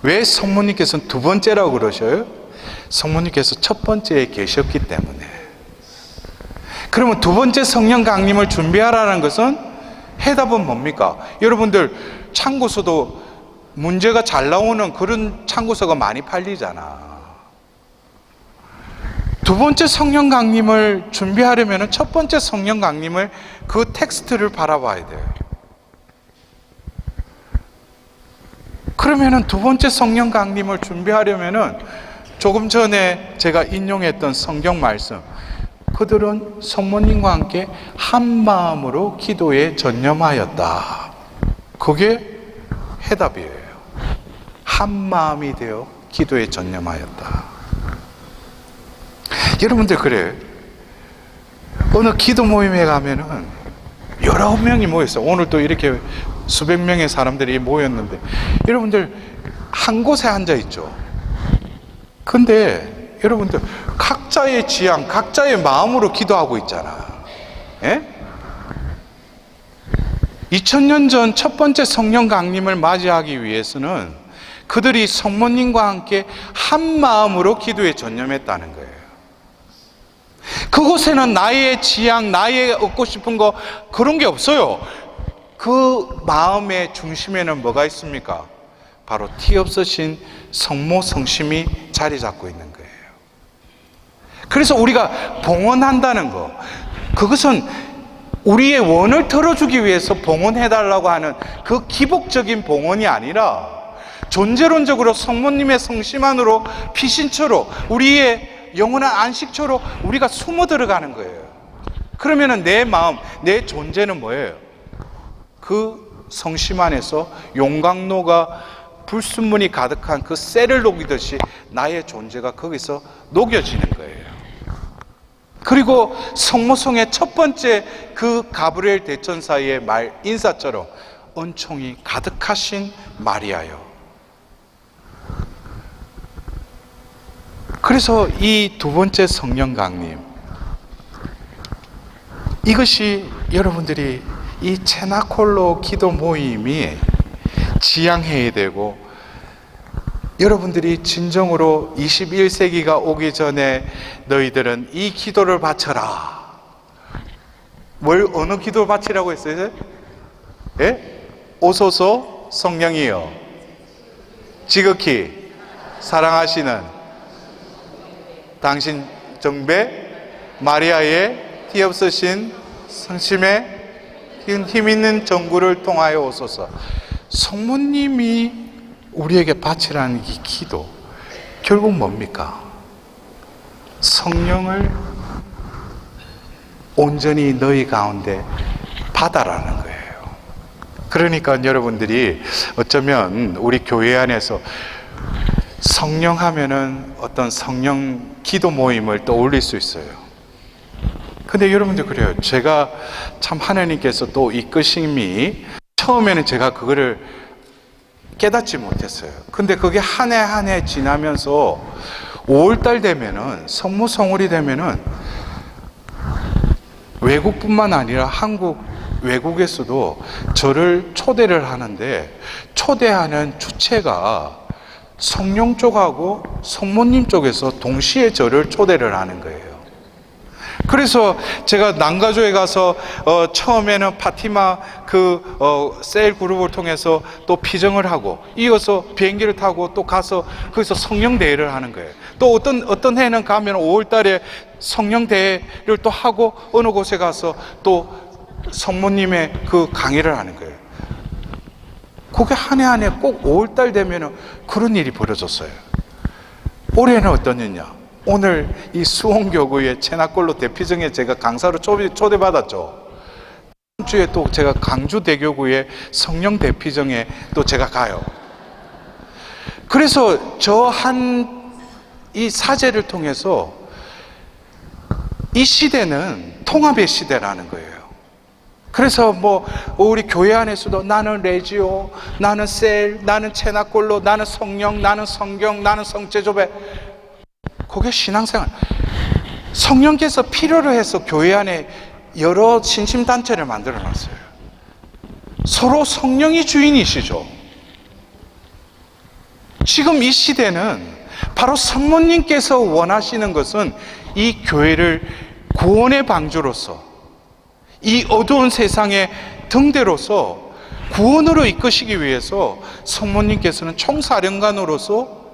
왜 성모님께서는 두 번째라고 그러셔요? 성모님께서 첫 번째에 계셨기 때문에. 그러면 두 번째 성령 강림을 준비하라는 것은 해답은 뭡니까? 여러분들 참고서도 문제가 잘 나오는 그런 참고서가 많이 팔리잖아. 두 번째 성령 강림을 준비하려면 첫 번째 성령 강림을 그 텍스트를 바라봐야 돼요. 그러면은 두 번째 성령 강림을 준비하려면은 조금 전에 제가 인용했던 성경 말씀, 그들은 성모님과 함께 한 마음으로 기도에 전념하였다. 그게 해답이에요. 한 마음이 되어 기도에 전념하였다. 여러분들 그래요. 어느 기도 모임에 가면은 여러 명이 모였어요. 오늘 또 이렇게 수백 명의 사람들이 모였는데 여러분들 한 곳에 앉아 있죠. 근데 여러분들 각자의 지향, 각자의 마음으로 기도하고 있잖아. 예? 2000년 전 첫 번째 성령 강림을 맞이하기 위해서는 그들이 성모님과 함께 한 마음으로 기도에 전념했다는 거예요. 그곳에는 나의 지향, 나의 얻고 싶은 거 그런 게 없어요. 그 마음의 중심에는 뭐가 있습니까? 바로 티 없으신 성모 성심이 자리 잡고 있는 거예요. 그래서 우리가 봉헌한다는 거, 그것은 우리의 원을 털어주기 위해서 봉헌해달라고 하는 그 기복적인 봉헌이 아니라 존재론적으로 성모님의 성심 안으로 피신처로 우리의 영원한 안식처로 우리가 숨어 들어가는 거예요. 그러면은 내 마음, 내 존재는 뭐예요? 그 성심 안에서 용광로가 불순물이 가득한 그 쇠를 녹이듯이 나의 존재가 거기서 녹여지는 거예요. 그리고 성모성의 첫 번째 그 가브리엘 대천사의 말 인사처럼 은총이 가득하신 마리아요. 그래서 이 두 번째 성령 강림, 이것이 여러분들이 이 체나콜로 기도 모임이 지향해야 되고, 여러분들이 진정으로 21세기가 오기 전에 너희들은 이 기도를 바쳐라. 어느 기도를 바치라고 했어요? 예? 오소서 성령이여 지극히 사랑하시는 당신 정배 마리아의 티 없으신 성심의 힘 있는 전구를 통하여 오소서. 성모님이 우리에게 바치라는 이 기도, 결국 뭡니까? 성령을 온전히 너희 가운데 받아라는 거예요. 그러니까 여러분들이 어쩌면 우리 교회 안에서 성령 하면은 어떤 성령 기도 모임을 떠올릴 수 있어요. 근데 여러분들 그래요. 제가 참 하나님께서 또 이끄심이, 처음에는 제가 그거를 깨닫지 못했어요. 근데 그게 한 해 한 해 지나면서 5월달 되면은, 성모성월이 되면은 외국뿐만 아니라 외국에서도 저를 초대를 하는데, 초대하는 주체가 성령 쪽하고 성모님 쪽에서 동시에 저를 초대를 하는 거예요. 그래서 제가 난가조에 가서 처음에는 파티마 셀 그룹을 통해서 또 피정을 하고, 이어서 비행기를 타고 또 가서 거기서 성령 대회를 하는 거예요. 또 어떤 해는 가면 5월 달에 성령 대회를 또 하고, 어느 곳에 가서 또 성모님의 그 강의를 하는 거예요. 그게 한 해 한 해 꼭 5월 달 되면은 그런 일이 벌어졌어요. 올해는 어떤 일이냐? 오늘 이 수원교구의 체나콜로 대피정에 제가 강사로 초대받았죠. 다음 주에 또 제가 강주대교구의 성령 대피정에 또 제가 가요. 그래서 이 사제를 통해서 이 시대는 통합의 시대라는 거예요. 그래서 우리 교회 안에서도 나는 레지오, 나는 셀, 나는 체나콜로, 나는 성령, 나는 성경, 나는 성제조배, 그게 신앙생활. 성령께서 필요로 해서 교회 안에 여러 신심단체를 만들어 놨어요. 서로 성령이 주인이시죠. 지금 이 시대는 바로 성모님께서 원하시는 것은 이 교회를 구원의 방주로서, 이 어두운 세상의 등대로서 구원으로 이끄시기 위해서 성모님께서는 총사령관으로서,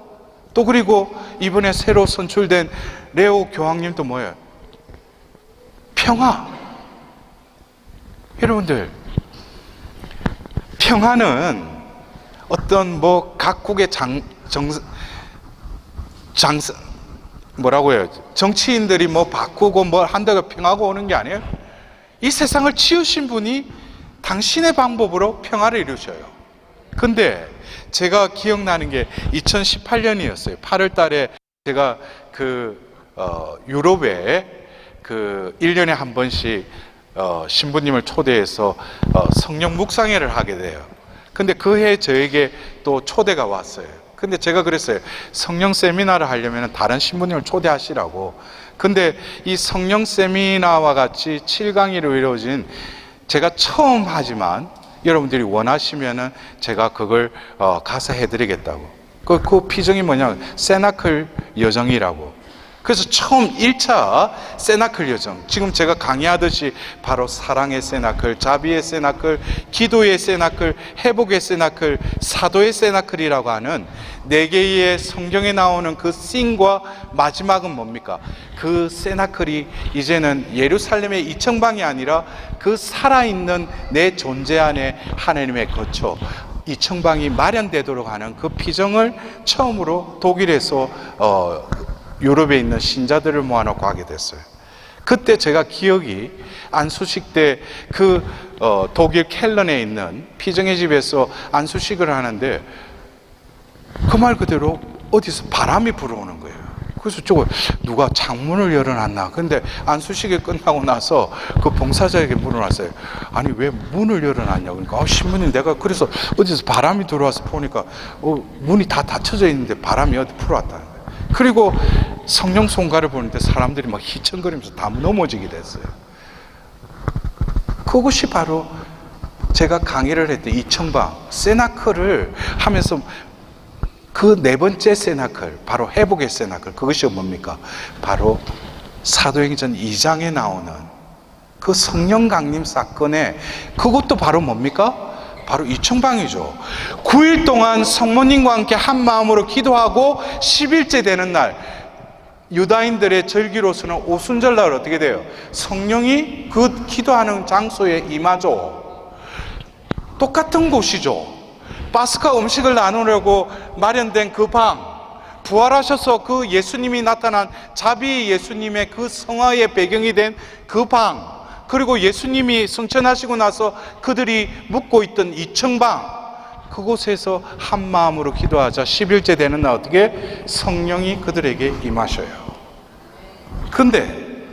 또 그리고 이번에 새로 선출된 레오 교황님도 뭐예요? 평화. 여러분들, 평화는 어떤 각국의 정치인들이 바꾸고 한다고 평화가 오는 게 아니에요. 이 세상을 지으신 분이 당신의 방법으로 평화를 이루셔요. 근데 제가 기억나는 게 2018년이었어요. 8월 달에 제가 유럽에 1년에 한 번씩 신부님을 초대해서 성령 묵상회를 하게 돼요. 근데 그 해 저에게 또 초대가 왔어요. 근데 제가 그랬어요. 성령 세미나를 하려면 다른 신부님을 초대하시라고. 근데 이 성령 세미나와 같이 7강의로 이루어진, 제가 처음 하지만 여러분들이 원하시면은 제가 그걸 가서 해드리겠다고. 그 피정이 뭐냐? 세나클 여정이라고. 그래서 처음 1차 세나클 여정, 지금 제가 강의하듯이 바로 사랑의 세나클, 자비의 세나클, 기도의 세나클, 회복의 세나클, 사도의 세나클이라고 하는 4개의 성경에 나오는 그 씬과 마지막은 뭡니까? 그 세나클이 이제는 예루살렘의 이청방이 아니라 그 살아있는 내 존재 안에 하나님의 거처, 이청방이 마련되도록 하는 그 피정을 처음으로 독일에서 유럽에 있는 신자들을 모아놓고 하게 됐어요. 그때 제가 기억이 안수식 때 그 독일 켈런에 있는 피정의 집에서 안수식을 하는데 그 말 그대로 어디서 바람이 불어오는 거예요. 그래서 저거 누가 창문을 열어놨나. 근데 안수식이 끝나고 나서 그 봉사자에게 물어놨어요. 아니 왜 문을 열어놨냐고. 그러니까 신부님 내가 그래서 어디서 바람이 들어와서 보니까 문이 다 닫혀져 있는데 바람이 어디 불어왔다는 거예요. 그리고 성령 송가를 보는데 사람들이 막 휘청거리면서 다 넘어지게 됐어요. 그것이 바로 제가 강의를 했던 이청방 세나클을 하면서 그 네 번째 세나클, 바로 회복의 세나클, 그것이 뭡니까? 바로 사도행전 2장에 나오는 그 성령 강림 사건에 그것도 바로 뭡니까? 바로 이청방이죠. 9일 동안 성모님과 함께 한 마음으로 기도하고 10일째 되는 날, 유다인들의 절기로서는 오순절날 어떻게 돼요? 성령이 그 기도하는 장소에 임하죠. 똑같은 곳이죠. 파스카 음식을 나누려고 마련된 그 방, 부활하셔서 그 예수님이 나타난 자비 예수님의 그 성화의 배경이 된 그 방, 그리고 예수님이 승천하시고 나서 그들이 묵고 있던 이청방, 그곳에서 한 마음으로 기도하자 10일째 되는 날 어떻게? 성령이 그들에게 임하셔요. 근데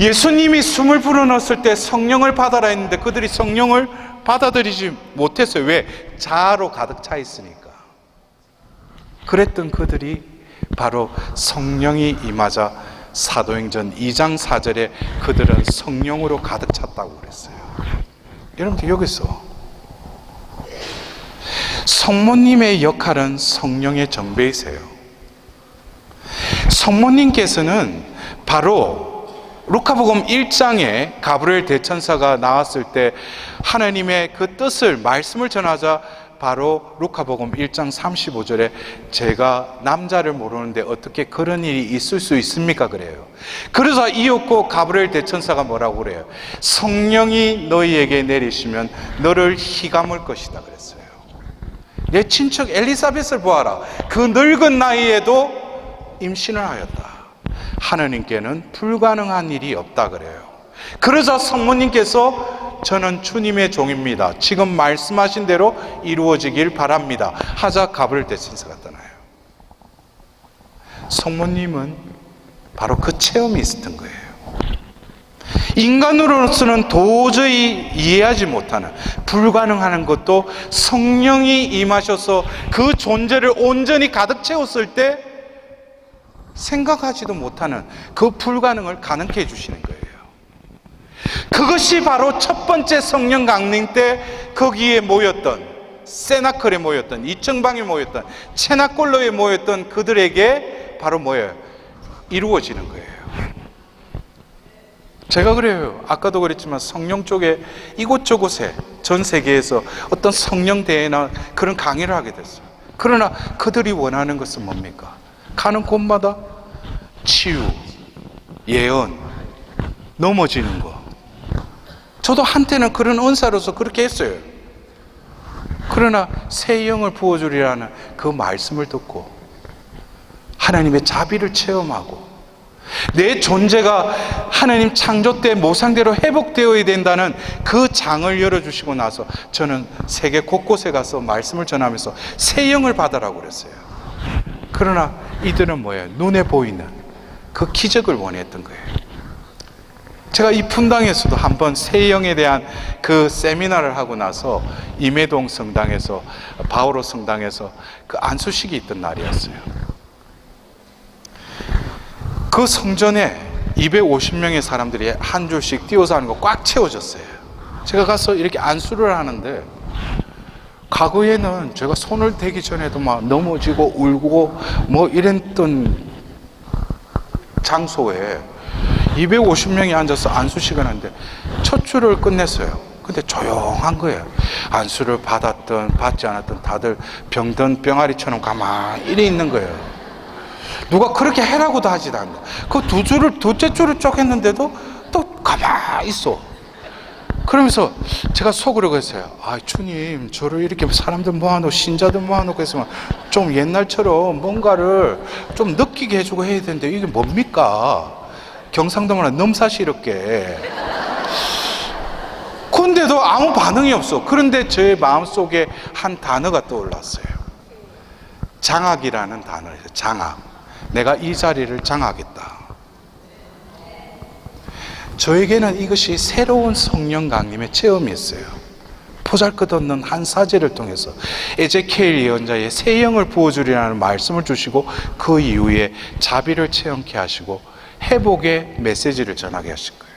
예수님이 숨을 불어넣었을 때 성령을 받아라 했는데 그들이 성령을 받아들이지 못했어요. 왜? 자아로 가득 차 있으니까. 그랬던 그들이 바로 성령이 임하자 사도행전 2장 4절에 그들은 성령으로 가득 찼다고 그랬어요. 여러분들 여기서 성모님의 역할은 성령의 정배이세요. 성모님께서는 바로 루카복음 1장에 가브리엘 대천사가 나왔을 때 하나님의 그 뜻을 말씀을 전하자 바로 루카복음 1장 35절에 제가 남자를 모르는데 어떻게 그런 일이 있을 수 있습니까? 그래요. 그래서 이윽고 가브리엘 대천사가 뭐라고 그래요? 성령이 너희에게 내리시면 너를 희감을 것이다 그랬어요. 내 친척 엘리사벳을 보아라. 그 늙은 나이에도 임신을 하였다. 하나님께는 불가능한 일이 없다 그래요. 그러자 성모님께서 저는 주님의 종입니다. 지금 말씀하신 대로 이루어지길 바랍니다. 하자 가브리엘 대천사가 떠나요. 성모님은 바로 그 체험이 있었던 거예요. 인간으로서는 도저히 이해하지 못하는, 불가능한 것도 성령이 임하셔서 그 존재를 온전히 가득 채웠을 때 생각하지도 못하는 그 불가능을 가능케 해주시는 거예요. 그것이 바로 첫 번째 성령 강림 때 거기에 모였던, 세나클에 모였던, 이청방에 모였던, 체나콜로에 모였던 그들에게 바로 뭐예요? 이루어지는 거예요. 제가 그래요. 아까도 그랬지만 성령 쪽에 이곳저곳에 전 세계에서 어떤 성령 대회나 그런 강의를 하게 됐어요. 그러나 그들이 원하는 것은 뭡니까? 가는 곳마다 치유, 예언, 넘어지는 거. 저도 한때는 그런 은사로서 그렇게 했어요. 그러나 새 영을 부어주리라는 그 말씀을 듣고 하나님의 자비를 체험하고 내 존재가 하나님 창조 때 모상대로 회복되어야 된다는 그 장을 열어주시고 나서 저는 세계 곳곳에 가서 말씀을 전하면서 새 영을 받으라고 그랬어요. 그러나 이들은 뭐예요? 눈에 보이는 그 기적을 원했던 거예요. 제가 이 분당에서도 한번 새 영에 대한 그 세미나를 하고 나서 임해동 성당에서, 바오로 성당에서 그 안수식이 있던 날이었어요. 그 성전에 250명의 사람들이 한 줄씩 띄워서 하는 거 꽉 채워졌어요. 제가 가서 이렇게 안수를 하는데 과거에는 제가 손을 대기 전에도 막 넘어지고 울고 뭐 이랬던 장소에 250명이 앉아서 안수식을 하는데 첫 줄을 끝냈어요. 근데 조용한 거예요. 안수를 받았든 받지 않았든 다들 병든 병아리처럼 가만히 이래 있는 거예요. 누가 그렇게 해라고도 하지도 않는다. 그 두 줄을, 둘째 줄을 쭉 했는데도 또 가만히 있어. 그러면서 제가 속으로 그랬어요. 아, 주님, 저를 이렇게 사람들 모아놓고, 신자들 모아놓고 했으면 좀 옛날처럼 뭔가를 좀 느끼게 해주고 해야 되는데 이게 뭡니까? 경상도마다 넘사시럽게. 근데도 아무 반응이 없어. 그런데 제 마음속에 한 단어가 떠올랐어요. 장악이라는 단어예요. 장악. 내가 이 자리를 장악했다. 저에게는 이것이 새로운 성령 강림의 체험이었어요. 보잘것없는 한 사제를 통해서 에제키엘 예언자의 새 영을 부어주리라는 말씀을 주시고 그 이후에 자비를 체험케 하시고 회복의 메시지를 전하게 하신 거예요.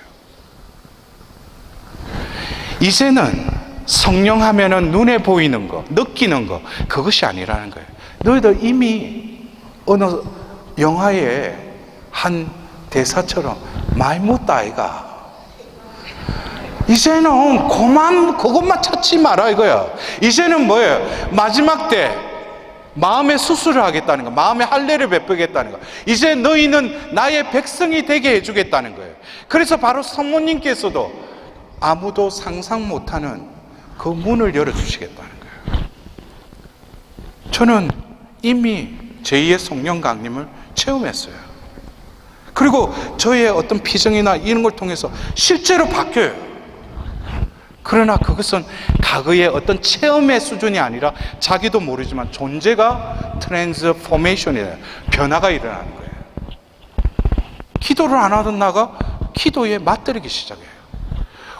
이제는 성령 하면은 눈에 보이는 거, 느끼는 거, 그것이 아니라는 거예요. 너희들 이미 어느 영화의 한 대사처럼 많이 묻다 아이가. 이제는 그것만 찾지 마라 이거야. 이제는 뭐예요? 마지막 때 마음의 수술을 하겠다는 거, 마음의 할례를 베푸겠다는 거. 이제 너희는 나의 백성이 되게 해주겠다는 거예요. 그래서 바로 성모님께서도 아무도 상상 못하는 그 문을 열어주시겠다는 거예요. 저는 이미 제2의 성령 강림을 체험했어요. 그리고 저의 어떤 피정이나 이런 걸 통해서 실제로 바뀌어요. 그러나 그것은 과거의 어떤 체험의 수준이 아니라 자기도 모르지만 존재가 트랜스포메이션이에요. 변화가 일어나는 거예요. 기도를 안 하던 나가 기도에 맞들이기 시작해요.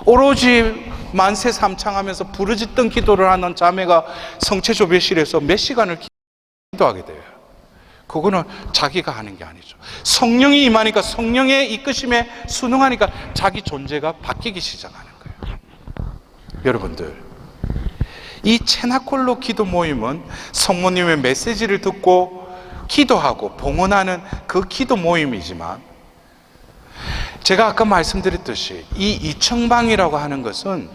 오로지 만세 삼창하면서 부르짖던 기도를 하는 자매가 성체조배실에서 몇 시간을 기도하게 돼요. 그거는 자기가 하는 게 아니죠. 성령이 임하니까, 성령의 이끄심에 순응하니까 자기 존재가 바뀌기 시작하는 거예요. 여러분들, 이 체나콜로 기도 모임은 성모님의 메시지를 듣고 기도하고 봉헌하는 그 기도 모임이지만, 제가 아까 말씀드렸듯이 이 이청방이라고 하는 것은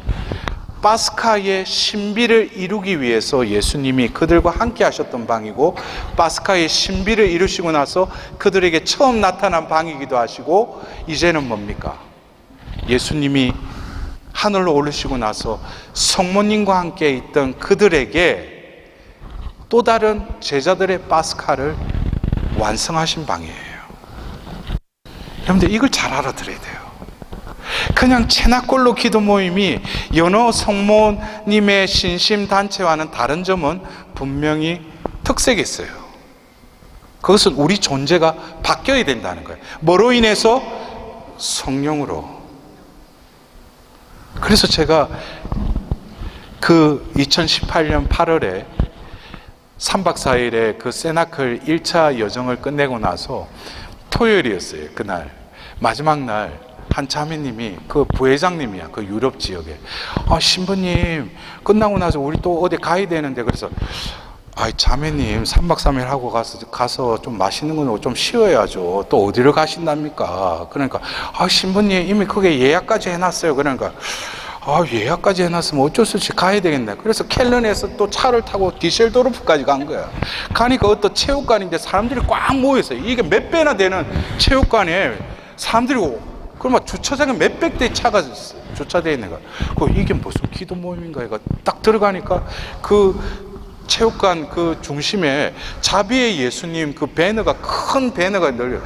파스카의 신비를 이루기 위해서 예수님이 그들과 함께 하셨던 방이고, 파스카의 신비를 이루시고 나서 그들에게 처음 나타난 방이기도 하시고, 이제는 뭡니까? 예수님이 하늘로 오르시고 나서 성모님과 함께 있던 그들에게 또 다른 제자들의 파스카를 완성하신 방이에요. 여러분들, 이걸 잘 알아들어야 돼요. 그냥 체나콜로 기도 모임이 여러 성모님의 신심단체와는 다른 점은 분명히 특색이 있어요. 그것은 우리 존재가 바뀌어야 된다는 거예요. 뭐로 인해서? 성령으로. 그래서 제가 그 2018년 8월에 3박 4일의 그 세나클 1차 여정을 끝내고 나서 토요일이었어요. 그날 마지막 날 한 자매님이, 그 부회장님이야, 그 유럽 지역에, 신부님 끝나고 나서 우리 또 어디 가야 되는데, 그래서 자매님 3박 3일 하고 가서 좀 맛있는 거 좀 쉬어야죠. 또 어디를 가신답니까? 그러니까 신부님 이미 그게 예약까지 해놨어요. 그러니까 예약까지 해놨으면 어쩔 수 없이 가야 되겠네. 그래서 켈른에서 또 차를 타고 디셀도르프까지 간 거야. 가니까 어떤 체육관인데 사람들이 꽉 모여있어요. 이게 몇 배나 되는 체육관에 사람들이, 그러면 주차장에 몇백 대의 차가 주차되어 있는 거야. 이게 무슨 기도 모임인가? 이거 딱 들어가니까 그 체육관 그 중심에 자비의 예수님 그 배너가, 큰 배너가 널려.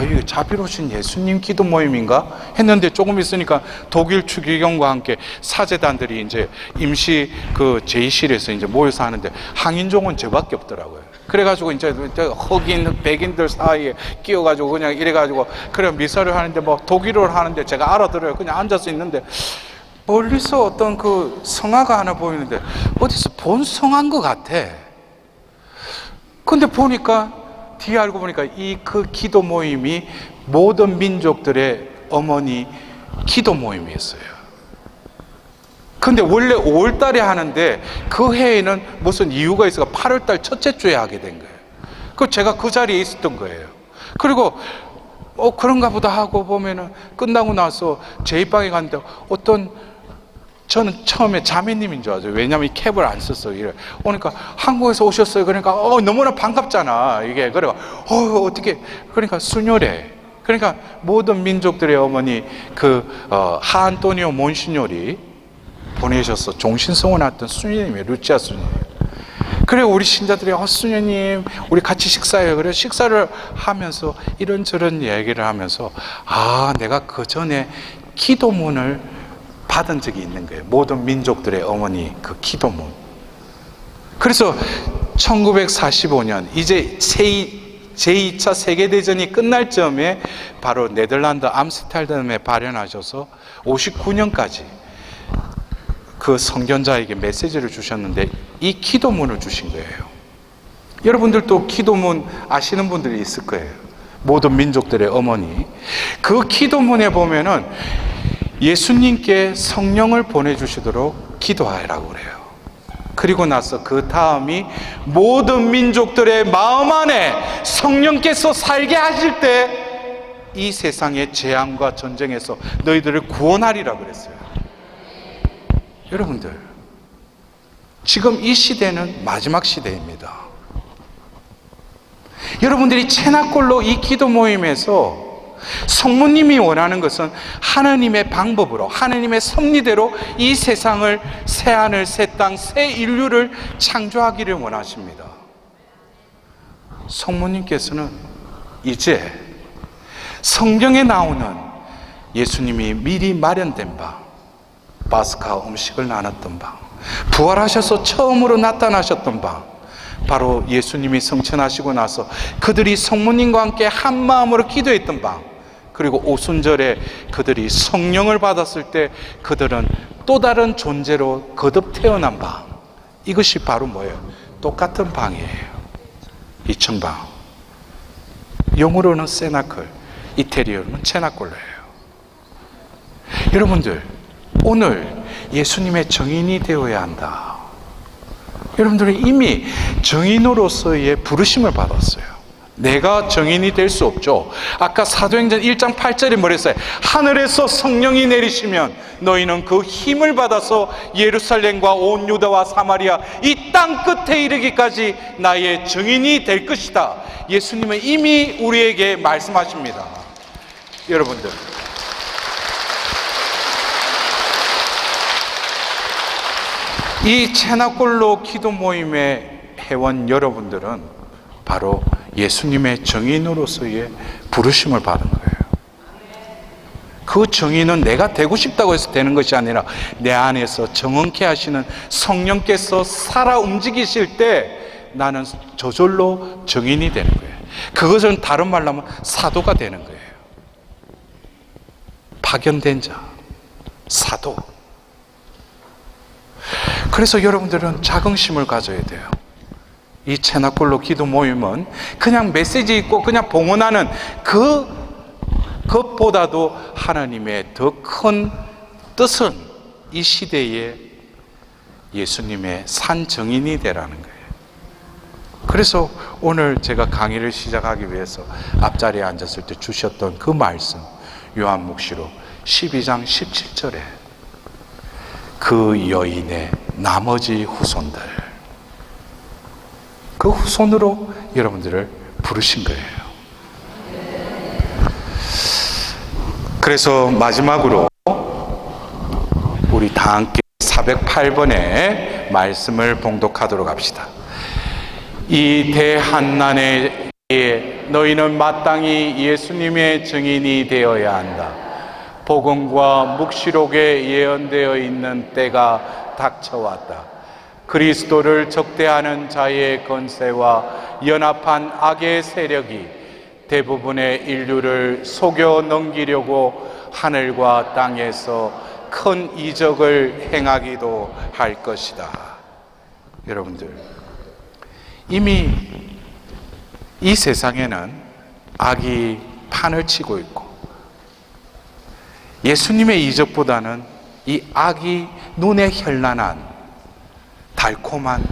이게 자비로우신 예수님 기도 모임인가 했는데, 조금 있으니까 독일 추기경과 함께 사제단들이 이제 임시 그 제2실에서 이제 모여서 하는데, 항인종은 저밖에 없더라고요. 그래가지고 이제 흑인 백인들 사이에 끼어가지고 그냥 이래가지고 그래 미사를 하는데, 뭐 독일어를 하는데 제가 알아들어요. 그냥 앉아서 있는데 멀리서 어떤 그 성화가 하나 보이는데 어디서 본 성화인 것 같아. 근데 보니까 뒤에 알고 보니까 이 그 기도 모임이 모든 민족들의 어머니 기도 모임이었어요. 근데 원래 5월 달에 하는데 그 해에는 무슨 이유가 있어서 8월 달 첫째 주에 하게 된 거예요. 제가 그 자리에 있었던 거예요. 그리고 그런가 보다 하고 보면은 끝나고 나서 제 입방에 갔는데 저는 처음에 자매님인 줄 알았어요. 왜냐면 이 캡을 안 썼어요. 그러니까 한국에서 오셨어요. 그러니까 너무나 반갑잖아. 이게 그래가 어떻게, 그러니까 수녀래. 그러니까 모든 민족들의 어머니 하안토니오 몬시뇨리 보내셔서 종신성원했던 수녀님이에요. 루치아 수녀님. 그래 우리 신자들이 수녀님 우리 같이 식사해요. 그래 식사를 하면서 이런저런 얘기를 하면서 내가 그 전에 기도문을 받은 적이 있는 거예요. 모든 민족들의 어머니 그 기도문. 그래서 1945년 이제 제2차 세계대전이 끝날 즈음에 바로 네덜란드 암스테르담에 발현하셔서 59년까지 그 선견자에게 메시지를 주셨는데 이 기도문을 주신 거예요. 여러분들도 기도문 아시는 분들이 있을 거예요. 모든 민족들의 어머니. 그 기도문에 보면은 예수님께 성령을 보내주시도록 기도하라고 그래요. 그리고 나서 그 다음이 모든 민족들의 마음 안에 성령께서 살게 하실 때 이 세상의 재앙과 전쟁에서 너희들을 구원하리라 그랬어요. 여러분들, 지금 이 시대는 마지막 시대입니다. 여러분들이 채나골로 이 기도 모임에서 성모님이 원하는 것은 하나님의 방법으로, 하나님의 섭리대로 이 세상을, 새하늘, 새 땅, 새 인류를 창조하기를 원하십니다. 성모님께서는 이제 성경에 나오는 예수님이 미리 마련된 바, 파스카 음식을 나눴던 바, 부활하셔서 처음으로 나타나셨던 바, 바로 예수님이 성천하시고 나서 그들이 성모님과 함께 한 마음으로 기도했던 바, 그리고 오순절에 그들이 성령을 받았을 때 그들은 또 다른 존재로 거듭 태어난 방, 이것이 바로 뭐예요? 똑같은 방이에요. 이층방. 영어로는 세나클, 이태리어로는 체나콜로예요. 여러분들, 오늘 예수님의 증인이 되어야 한다. 여러분들은 이미 증인으로서의 부르심을 받았어요. 내가 증인이 될 수 없죠. 아까 사도행전 1장 8절에 뭐랬어요? 하늘에서 성령이 내리시면 너희는 그 힘을 받아서 예루살렘과 온 유다와 사마리아 이 땅 끝에 이르기까지 나의 증인이 될 것이다. 예수님은 이미 우리에게 말씀하십니다. 여러분들, 이 채나골로 기도 모임의 회원 여러분들은 바로 예수님의 증인으로서의 부르심을 받은 거예요. 그 증인은 내가 되고 싶다고 해서 되는 것이 아니라 내 안에서 정확히 하시는 성령께서 살아 움직이실 때 나는 저절로 증인이 되는 거예요. 그것은 다른 말로 하면 사도가 되는 거예요. 파견된 자, 사도. 그래서 여러분들은 자긍심을 가져야 돼요. 이 채나골로 기도 모임은 그냥 메시지 있고 그냥 봉헌하는 그것보다도 하나님의 더 큰 뜻은 이 시대에 예수님의 산 증인이 되라는 거예요. 그래서 오늘 제가 강의를 시작하기 위해서 앞자리에 앉았을 때 주셨던 그 말씀, 요한묵시록 12장 17절에 그 여인의 나머지 후손들, 그 후손으로 여러분들을 부르신 거예요. 그래서 마지막으로 우리 다 함께 408번의 말씀을 봉독하도록 합시다. 이 대한난에 너희는 마땅히 예수님의 증인이 되어야 한다. 복음과 묵시록에 예언되어 있는 때가 닥쳐왔다. 그리스도를 적대하는 자의 권세와 연합한 악의 세력이 대부분의 인류를 속여 넘기려고 하늘과 땅에서 큰 이적을 행하기도 할 것이다. 여러분들, 이미 이 세상에는 악이 판을 치고 있고 예수님의 이적보다는 이 악이 눈에 현란한 달콤한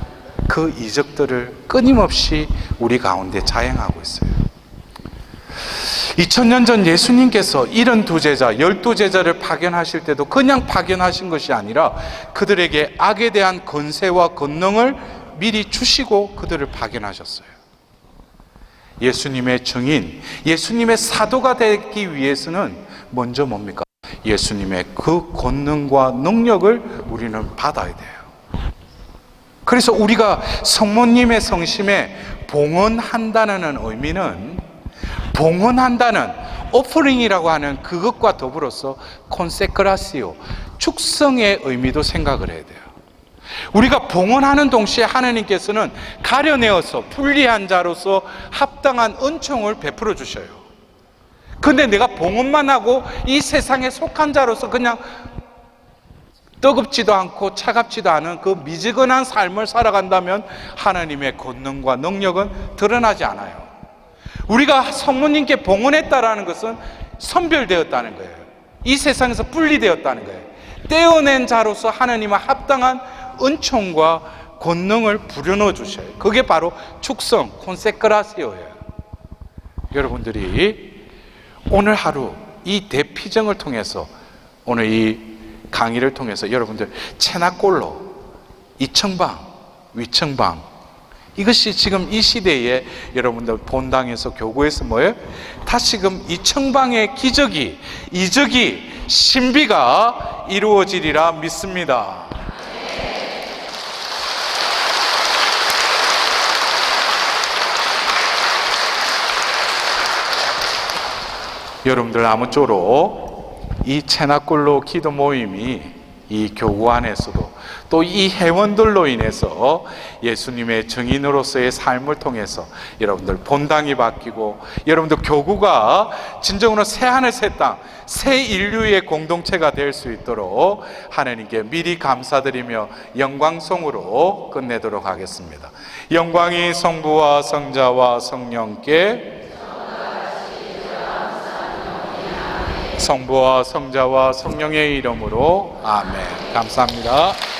그 이적들을 끊임없이 우리 가운데 자행하고 있어요. 2000년 전 예수님께서 72제자, 12제자를 파견하실 때도 그냥 파견하신 것이 아니라 그들에게 악에 대한 권세와 권능을 미리 주시고 그들을 파견하셨어요. 예수님의 증인, 예수님의 사도가 되기 위해서는 먼저 뭡니까? 예수님의 그 권능과 능력을 우리는 받아야 돼요. 그래서 우리가 성모님의 성심에 봉헌한다는 의미는, 봉헌한다는 오퍼링이라고 하는 그것과 더불어서 콘세크라시오, 축성의 의미도 생각을 해야 돼요. 우리가 봉헌하는 동시에 하나님께서는 가려내어서 불리한 자로서 합당한 은총을 베풀어 주셔요. 근데 내가 봉헌만 하고 이 세상에 속한 자로서 그냥 뜨겁지도 않고 차갑지도 않은 그 미지근한 삶을 살아간다면 하나님의 권능과 능력은 드러나지 않아요. 우리가 성모님께 봉헌했다라는 것은 선별되었다는 거예요. 이 세상에서 분리되었다는 거예요. 떼어낸 자로서 하나님의 합당한 은총과 권능을 불어넣어 주셔요. 그게 바로 축성, 콘세크라시오예요. 여러분들이 오늘 하루 이 대피정을 통해서, 오늘 이 강의를 통해서 여러분들 체나골로, 이청방, 위청방, 이것이 지금 이 시대에 여러분들 본당에서 교구에서 뭐예요? 다시금 이청방의 기적이, 이적이, 신비가 이루어지리라 믿습니다. 여러분들 아무쪼록 이 체나골로 기도 모임이 이 교구 안에서도 또 이 회원들로 인해서 예수님의 증인으로서의 삶을 통해서 여러분들 본당이 바뀌고 여러분들 교구가 진정으로 새하늘 새 땅, 새 인류의 공동체가 될 수 있도록 하나님께 미리 감사드리며 영광송으로 끝내도록 하겠습니다. 영광이 성부와 성자와 성령께, 성부와 성자와 성령의 이름으로 아멘. 감사합니다.